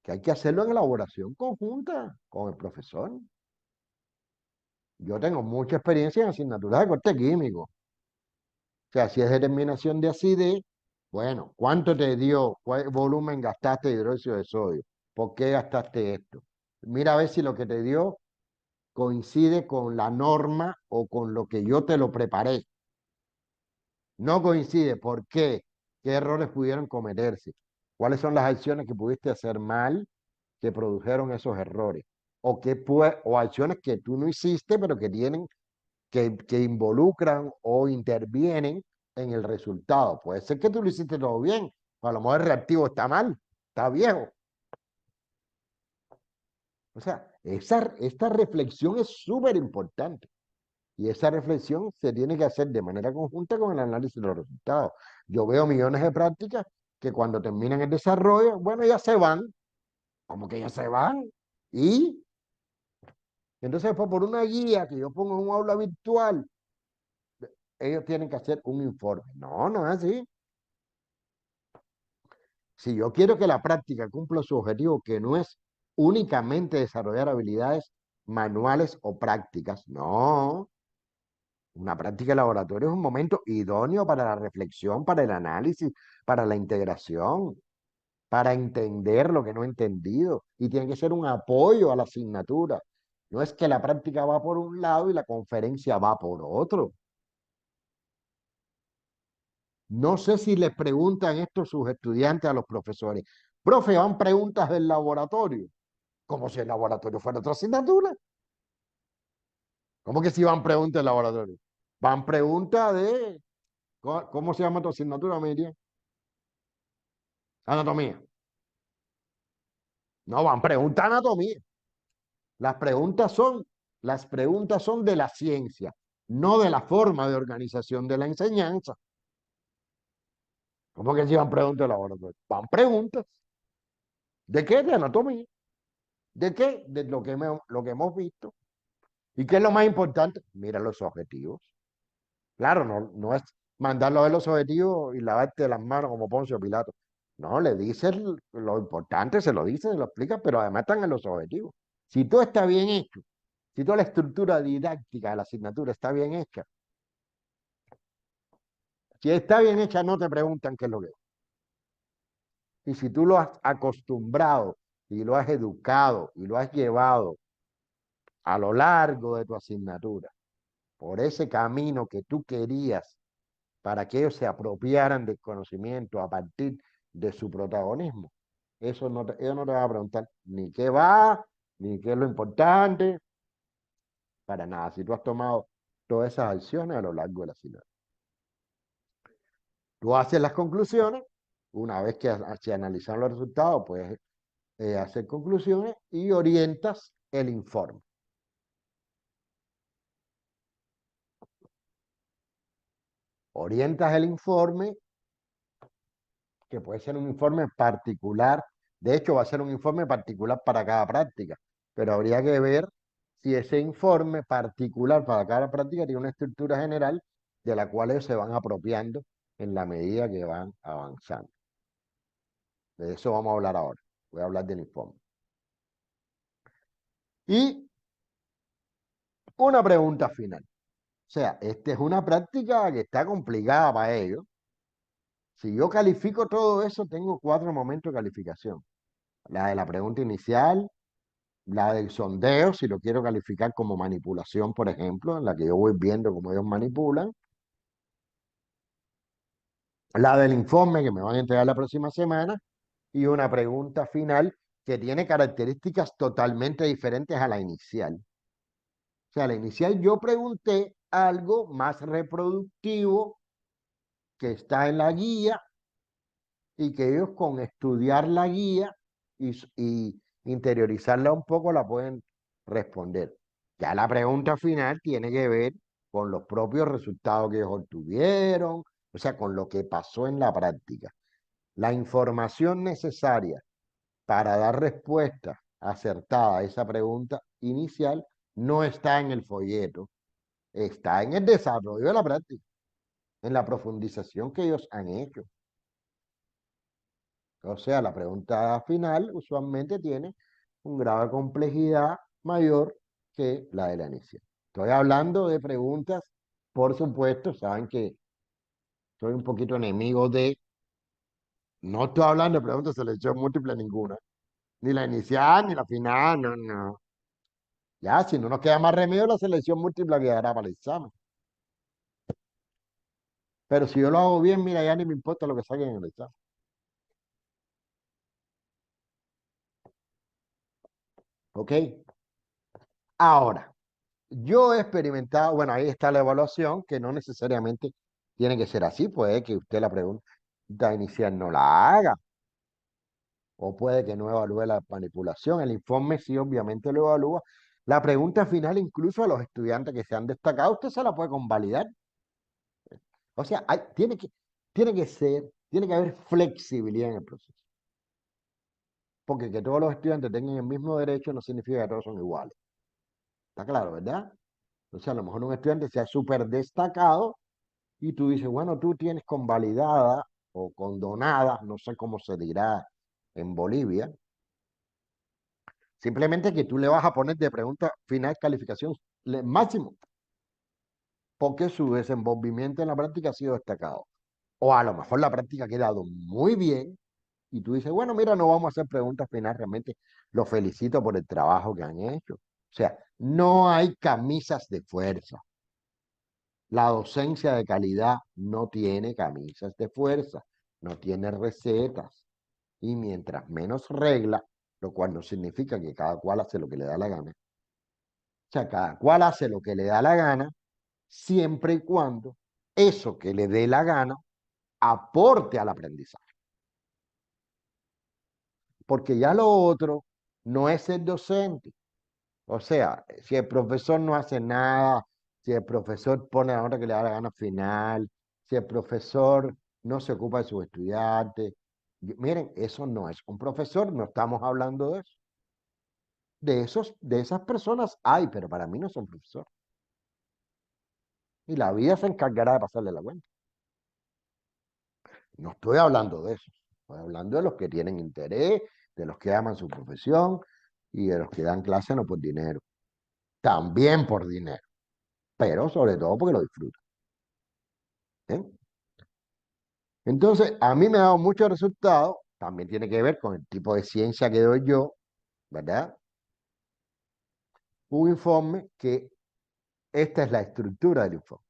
que hay que hacerlo en elaboración conjunta con el profesor. Yo tengo mucha experiencia en asignaturas de corte químico. O sea, si es determinación de acidez, bueno, ¿cuánto te dio? ¿Cuál volumen gastaste de hidróxido de sodio? ¿Por qué gastaste esto? Mira a ver si lo que te dio coincide con la norma o con lo que yo te lo preparé. No coincide, ¿por qué? ¿Qué errores pudieron cometerse? ¿Cuáles son las acciones que pudiste hacer mal que produjeron esos errores? O acciones que tú no hiciste, pero que involucran o intervienen en el resultado. Puede ser que tú lo hiciste todo bien, pero a lo mejor el reactivo está mal, está viejo. O sea, esta reflexión es súper importante. Y esa reflexión se tiene que hacer de manera conjunta con el análisis de los resultados. Yo veo millones de prácticas que cuando terminan el desarrollo, bueno, ya se van, como que ya se van. Y entonces, pues, por una guía que yo pongo en un aula virtual, ellos tienen que hacer un informe. No, no es así. Si yo quiero que la práctica cumpla su objetivo, que no es únicamente desarrollar habilidades manuales o prácticas, no. Una práctica de laboratorio es un momento idóneo para la reflexión, para el análisis, para la integración, para entender lo que no he entendido. Y tiene que ser un apoyo a la asignatura. No es que la práctica va por un lado y la conferencia va por otro. No sé si les preguntan esto sus estudiantes a los profesores. Profe, van preguntas del laboratorio. Como si el laboratorio fuera otra asignatura. ¿Cómo que si van preguntas del laboratorio? Van preguntas de... ¿Cómo se llama tu asignatura, Miriam? Anatomía. No, van preguntas de anatomía. Las preguntas son, las preguntas son de la ciencia, no de la forma de organización de la enseñanza. ¿Cómo que si van preguntas del laboratorio? Van preguntas. ¿De qué? De anatomía. ¿De qué? De lo que hemos visto. ¿Y qué es lo más importante? Mira los objetivos. Claro, no es mandarlo a ver los objetivos y lavarte las manos como Poncio Pilato. No, le dice lo importante, se lo dice, se lo explica, pero además están en los objetivos. Si todo está bien hecho, si toda la estructura didáctica de la asignatura está bien hecha, si está bien hecha, no te preguntan qué es lo que es. Y si tú lo has acostumbrado y lo has educado y lo has llevado a lo largo de tu asignatura, por ese camino que tú querías para que ellos se apropiaran del conocimiento a partir de su protagonismo, ellos no te van a preguntar ni qué va, ni qué es lo importante, para nada. Si tú has tomado todas esas acciones a lo largo de la asignatura. Tú haces las conclusiones, una vez que se analizan los resultados, puedes hacer conclusiones y orientas el informe. Orientas el informe, que puede ser un informe particular, de hecho va a ser un informe particular para cada práctica, pero habría que ver si ese informe particular para cada práctica tiene una estructura general de la cual ellos se van apropiando en la medida que van avanzando. De eso vamos a hablar ahora. Voy a hablar del informe. Y una pregunta final. O sea, esta es una práctica que está complicada para ellos. Si yo califico todo eso, tengo 4 momentos de calificación. La de la pregunta inicial, la del sondeo, si lo quiero calificar como manipulación, por ejemplo, en la que yo voy viendo cómo ellos manipulan. La del informe que me van a entregar la próxima semana. Y una pregunta final que tiene características totalmente diferentes a la inicial. O sea, la inicial yo pregunté algo más reproductivo que está en la guía y que ellos con estudiar la guía y interiorizarla un poco la pueden responder. Ya la pregunta final tiene que ver con los propios resultados que ellos obtuvieron, o sea, con lo que pasó en la práctica. La información necesaria para dar respuesta acertada a esa pregunta inicial no está en el folleto, está en el desarrollo de la práctica, en la profundización que ellos han hecho. O sea, la pregunta final usualmente tiene un grado de complejidad mayor que la de la inicial. Estoy hablando de preguntas, por supuesto, saben que soy un poquito enemigo de, no estoy hablando de preguntas de selección múltiple ninguna, ni la inicial, ni la final, no, no. Ya, si no nos queda más remedio, la selección múltiple quedará para el examen. Pero si yo lo hago bien, mira, ya ni me importa lo que saquen en el examen. ¿Ok? Ahora, yo he experimentado, bueno, ahí está la evaluación, que no necesariamente tiene que ser así, puede que usted la pregunta inicial no la haga, o puede que no evalúe la manipulación. El informe sí, obviamente lo evalúa. La pregunta final, incluso a los estudiantes que se han destacado, usted se la puede convalidar. O sea, tiene que haber flexibilidad en el proceso. Porque que todos los estudiantes tengan el mismo derecho no significa que todos son iguales. Está claro, ¿verdad? O sea, a lo mejor un estudiante se ha súper destacado y tú dices, bueno, tú tienes convalidada o condonada, no sé cómo se dirá en Bolivia, simplemente que tú le vas a poner de pregunta final calificación máximo, porque su desenvolvimiento en la práctica ha sido destacado. O a lo mejor la práctica ha quedado muy bien y tú dices, bueno, mira, no vamos a hacer preguntas finales, realmente los felicito por el trabajo que han hecho. O sea, no hay camisas de fuerza. La docencia de calidad no tiene camisas de fuerza, no tiene recetas. Y mientras menos regla, lo cual no significa que cada cual hace lo que le da la gana. O sea, cada cual hace lo que le da la gana, siempre y cuando eso que le dé la gana aporte al aprendizaje. Porque ya lo otro no es ser docente. O sea, si el profesor no hace nada, si el profesor pone la nota que le da la gana final, si el profesor no se ocupa de sus estudiantes, miren, eso no es un profesor, no estamos hablando de eso. De esas personas hay, pero para mí no son profesores. Y la vida se encargará de pasarle la cuenta. No estoy hablando de eso. Estoy hablando de los que tienen interés, de los que aman su profesión y de los que dan clase no por dinero. También por dinero, pero sobre todo porque lo disfrutan. ¿Eh? Entonces, a mí me ha dado muchos resultados, también tiene que ver con el tipo de ciencia que doy yo, ¿verdad? Un informe que esta es la estructura del informe.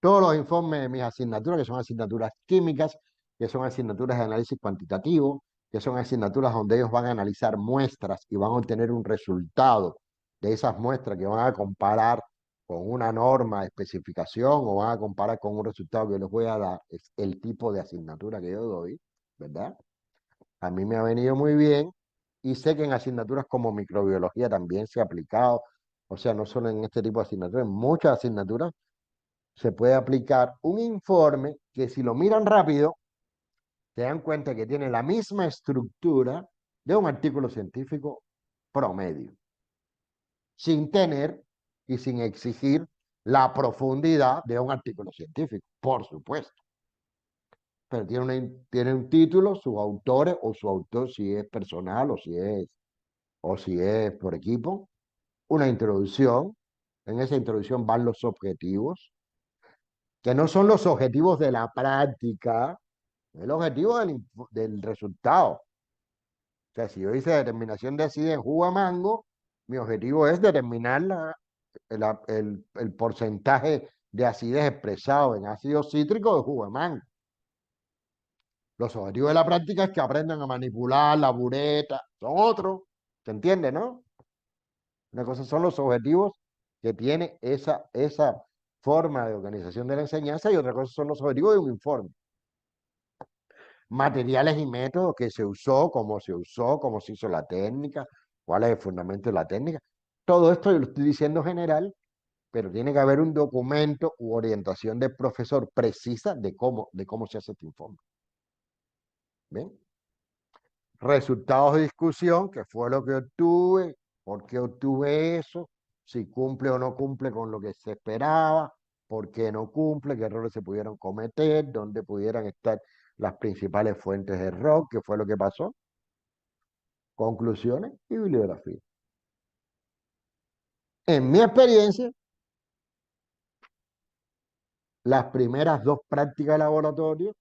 Todos los informes de mis asignaturas, que son asignaturas químicas, que son asignaturas de análisis cuantitativo, que son asignaturas donde ellos van a analizar muestras y van a obtener un resultado de esas muestras que van a comparar con una norma de especificación o van a comparar con un resultado que yo les voy a dar, es el tipo de asignatura que yo doy, ¿verdad? A mí me ha venido muy bien y sé que en asignaturas como microbiología también se ha aplicado, o sea, no solo en este tipo de asignaturas, en muchas asignaturas se puede aplicar un informe que si lo miran rápido, se dan cuenta que tiene la misma estructura de un artículo científico promedio, sin tener y sin exigir la profundidad de un artículo científico, por supuesto. Pero tiene un título, sus autores o su autor si es personal o si es por equipo, una introducción. En esa introducción van los objetivos, que no son los objetivos de la práctica, es el objetivo del resultado. O sea, si yo hice determinación de acidez en jugo de mango, mi objetivo es determinar el porcentaje de acidez expresado en ácido cítrico de jugo de mango. Los objetivos de la práctica es que aprendan a manipular la bureta, son otros, ¿se entiende, no? Una cosa son los objetivos que tiene esa forma de organización de la enseñanza y otra cosa son los objetivos de un informe. Materiales y métodos que se usó, cómo se hizo la técnica, cuál es el fundamento de la técnica. Todo esto yo lo estoy diciendo general, pero tiene que haber un documento u orientación del profesor precisa de cómo se hace este informe. ¿Ven? Resultados de discusión, que fue lo que obtuve, por qué obtuve eso, si cumple o no cumple con lo que se esperaba, por qué no cumple, qué errores se pudieron cometer, dónde pudieran estar las principales fuentes de error, qué fue lo que pasó, conclusiones y bibliografía. En mi experiencia, las primeras dos prácticas de laboratorio,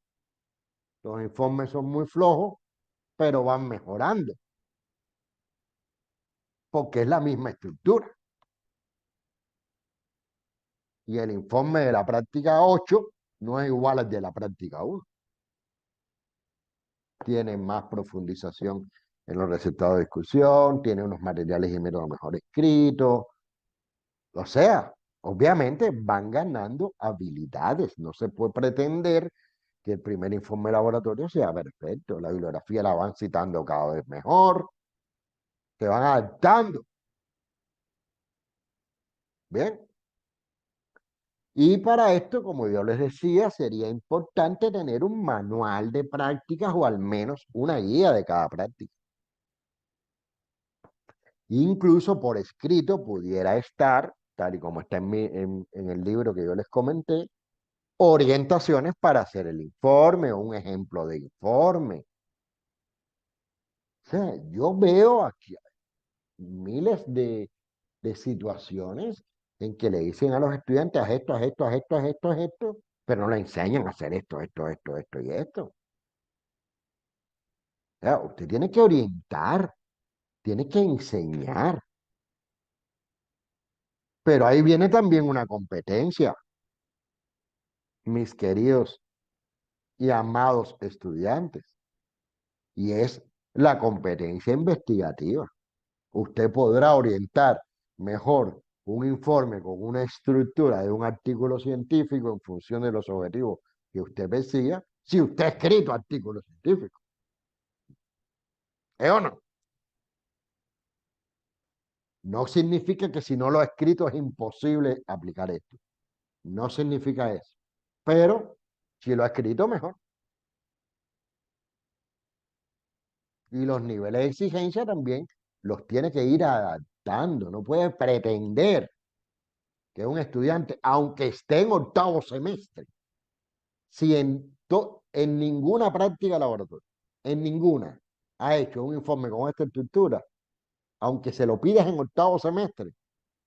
los informes son muy flojos, pero van mejorando, porque es la misma estructura. Y el informe de la práctica 8 no es igual al de la práctica 1. Tiene más profundización en los resultados de discusión, tiene unos materiales y métodos mejor escritos. O sea, obviamente van ganando habilidades. No se puede pretender que el primer informe de laboratorio sea perfecto. La bibliografía la van citando cada vez mejor, se van adaptando. Bien. Y para esto, como yo les decía, sería importante tener un manual de prácticas o al menos una guía de cada práctica. Incluso por escrito pudiera estar, tal y como está en el libro que yo les comenté, orientaciones para hacer el informe o un ejemplo de informe. O sea, yo veo aquí miles de situaciones en que le dicen a los estudiantes, haz esto, haz esto, haz esto, haz esto, haz esto, pero no le enseñan a hacer esto, esto y esto. O sea, usted tiene que orientar, tiene que enseñar, pero ahí viene también una competencia, mis queridos y amados estudiantes, y es la competencia investigativa. Usted podrá orientar mejor un informe con una estructura de un artículo científico en función de los objetivos que usted persiga, si usted ha escrito artículos científicos. ¿Es o no? No significa que si no lo ha escrito es imposible aplicar esto. No significa eso. Pero si lo ha escrito, mejor. Y los niveles de exigencia también los tiene que ir adaptando. No puede pretender que un estudiante, aunque esté en octavo semestre, si en ninguna práctica laboratoria, en ninguna, ha hecho un informe con esta estructura, aunque se lo pidas en octavo semestre,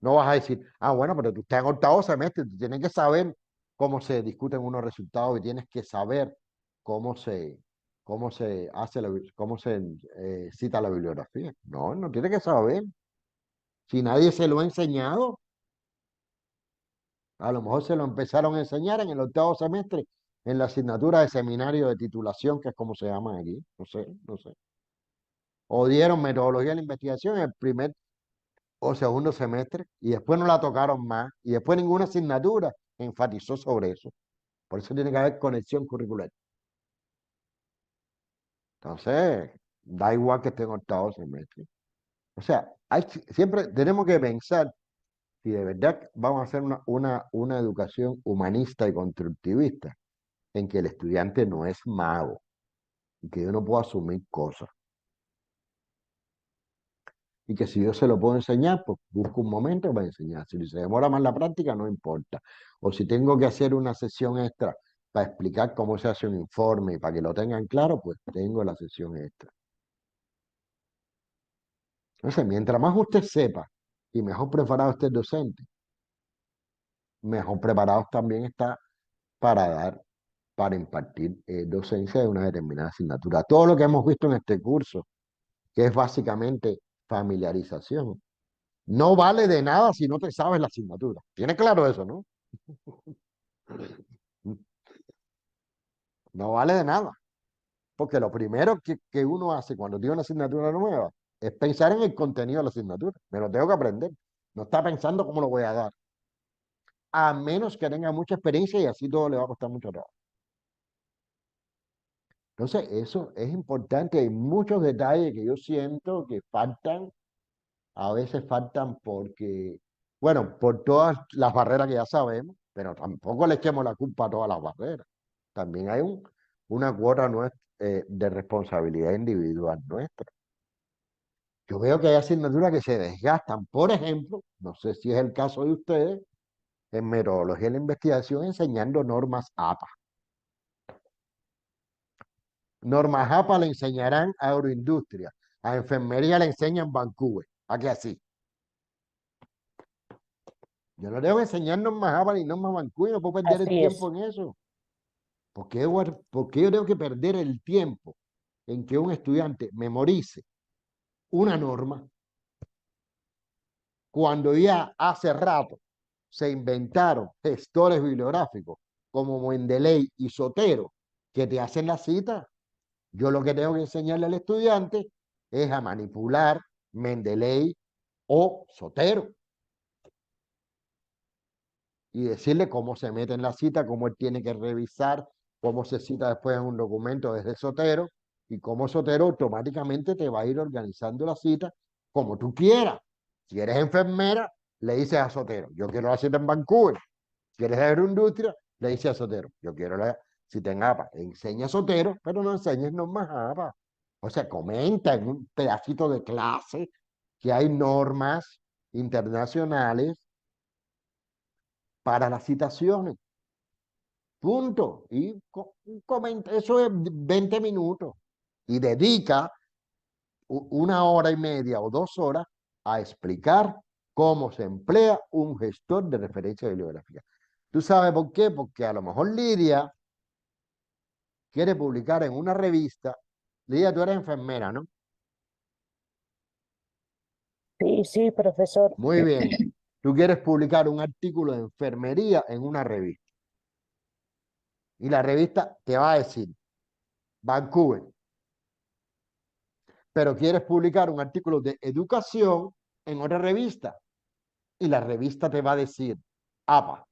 no vas a decir, ah, bueno, pero tú estás en octavo semestre, tú tienes que saber cómo se discuten unos resultados y tienes que saber cómo se, cómo se hace cómo se cita la bibliografía. No, no tiene que saber. Si nadie se lo ha enseñado, a lo mejor se lo empezaron a enseñar en el octavo semestre en la asignatura de seminario de titulación, que es como se llama aquí. No sé, no sé. O dieron metodología de la investigación en el primer o segundo semestre y después no la tocaron más y después ninguna asignatura enfatizó sobre eso. Por eso tiene que haber conexión curricular. Entonces, da igual que esté en octavo semestre. O sea, siempre tenemos que pensar si de verdad vamos a hacer una educación humanista y constructivista, en que el estudiante no es mago y que yo no puedo asumir cosas. Y que si yo se lo puedo enseñar, pues busco un momento para enseñar. Si se demora más la práctica, no importa. O si tengo que hacer una sesión extra para explicar cómo se hace un informe y para que lo tengan claro, pues tengo la sesión extra. Entonces, mientras más usted sepa y mejor preparado esté el docente, mejor preparados también está para para impartir docencia de una determinada asignatura. Todo lo que hemos visto en este curso, que es básicamente familiarización, no vale de nada si no te sabes la asignatura. ¿Tiene claro eso, no? No vale de nada. Porque lo primero que uno hace cuando tiene una asignatura nueva es pensar en el contenido de la asignatura. Me lo tengo que aprender. No está pensando cómo lo voy a dar. A menos que tenga mucha experiencia y así todo le va a costar mucho trabajo. Entonces, eso es importante. Hay muchos detalles que yo siento que faltan. A veces faltan porque, bueno, por todas las barreras que ya sabemos, pero tampoco le echemos la culpa a todas las barreras. También hay una cuota de responsabilidad individual nuestra. Yo veo que hay asignaturas que se desgastan. Por ejemplo, no sé si es el caso de ustedes, en metodología de la investigación enseñando normas APA. Normas APA le enseñarán a agroindustria, a enfermería le enseñan Vancouver. ¿A qué así? Yo no debo enseñar normas APA ni normas Vancouver, no puedo perder el Así tiempo es. en eso. ¿Por qué yo tengo que perder el tiempo en que un estudiante memorice una norma cuando ya hace rato se inventaron gestores bibliográficos como Mendeley y Sotero que te hacen la cita? Yo lo que tengo que enseñarle al estudiante es a manipular Mendeley o Sotero y decirle cómo se mete en la cita, cómo él tiene que revisar, cómo se cita después en un documento desde Sotero y cómo Sotero automáticamente te va a ir organizando la cita como tú quieras. Si eres enfermera, le dices a Sotero, yo quiero la cita en Vancouver. Si eres de agroindustria, le dices a Sotero, yo quiero la cita en APA. Enseña a Sotero, pero no enseñes normas APA. O sea, comenta en un pedacito de clase que hay normas internacionales para las citaciones. Punto. Y comenta, eso es 20 minutos. Y dedica una hora y media o 2 horas a explicar cómo se emplea un gestor de referencia bibliográfica. ¿Tú sabes por qué? Porque a lo mejor Lidia quiere publicar en una revista. Lidia, tú eres enfermera, ¿no? Sí, sí, profesor. Muy bien. Tú quieres publicar un artículo de enfermería en una revista. Y la revista te va a decir, Vancouver, pero quieres publicar un artículo de educación en otra revista y la revista te va a decir APA,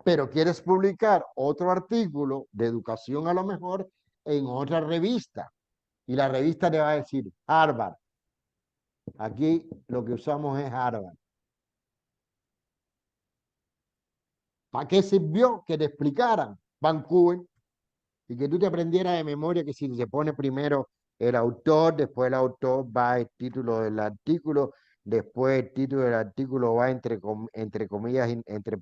pero quieres publicar otro artículo de educación a lo mejor en otra revista y la revista te va a decir Harvard. Aquí lo que usamos es Harvard. ¿Para qué sirvió que te explicaran Vancouver y que tú te aprendieras de memoria que si se pone primero el autor, después el autor va el título del artículo, después el título del artículo va entre comillas, entre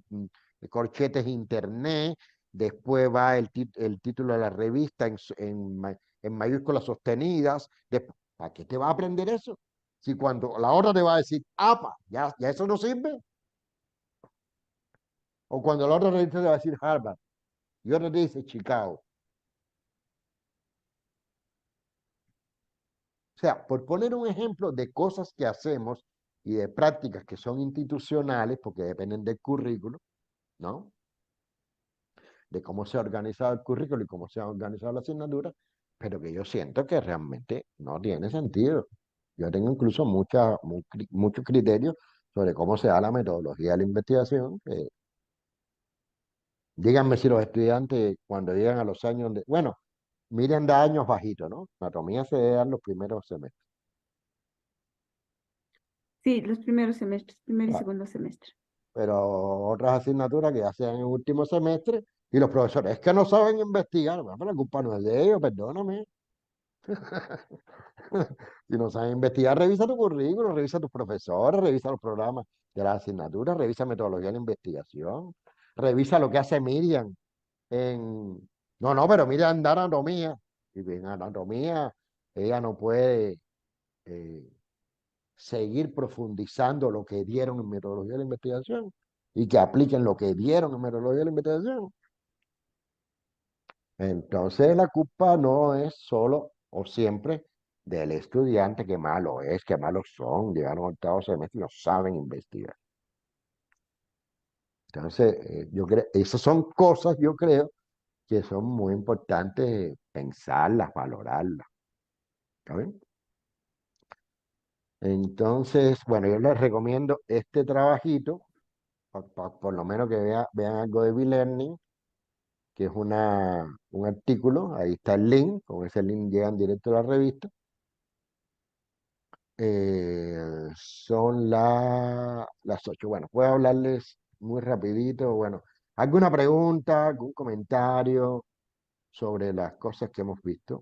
corchetes internet, después va el título de la revista en mayúsculas sostenidas? ¿Para qué te va a aprender eso? Si cuando la otra te va a decir, APA, ya eso no sirve. O cuando la otra revista te va a decir Harvard y otra te dice Chicago. O sea, por poner un ejemplo de cosas que hacemos y de prácticas que son institucionales, porque dependen del currículo, ¿no? De cómo se ha organizado el currículo y cómo se ha organizado la asignatura, pero que yo siento que realmente no tiene sentido. Yo tengo incluso muchos criterios sobre cómo se da la metodología de la investigación. Díganme si los estudiantes, cuando llegan a los años de, bueno, miren de años bajitos, ¿no? Anatomía se dan los primeros semestres. Sí, los primeros semestres, primer y Ah, segundo semestre. pero otras asignaturas que ya sean en último semestre, y los profesores es que no saben investigar. Bueno, pero la culpa no es de ellos, perdóname. Si no saben investigar, revisa tu currículum, revisa tus profesores, revisa los programas de las asignaturas, revisa metodología de la investigación, revisa lo que hace Miriam en... No, no, pero Miriam da anatomía, y en anatomía ella no puede eh, seguir profundizando lo que dieron en metodología de la investigación y que apliquen lo que dieron en metodología de la investigación. Entonces la culpa no es solo o siempre del estudiante, que malo es, que malos son, llegaron al octavo semestre y no saben investigar. Entonces, yo creo, esas son cosas, yo creo, que son muy importantes pensarlas, valorarlas. ¿Está bien? Entonces, bueno, yo les recomiendo este trabajito, por lo menos que vean algo de B-Learning, que es un artículo, ahí está el link, con ese link llegan directo a la revista. Son las 8. Bueno, puedo hablarles muy rapidito. Bueno, ¿alguna pregunta, algún comentario sobre las cosas que hemos visto?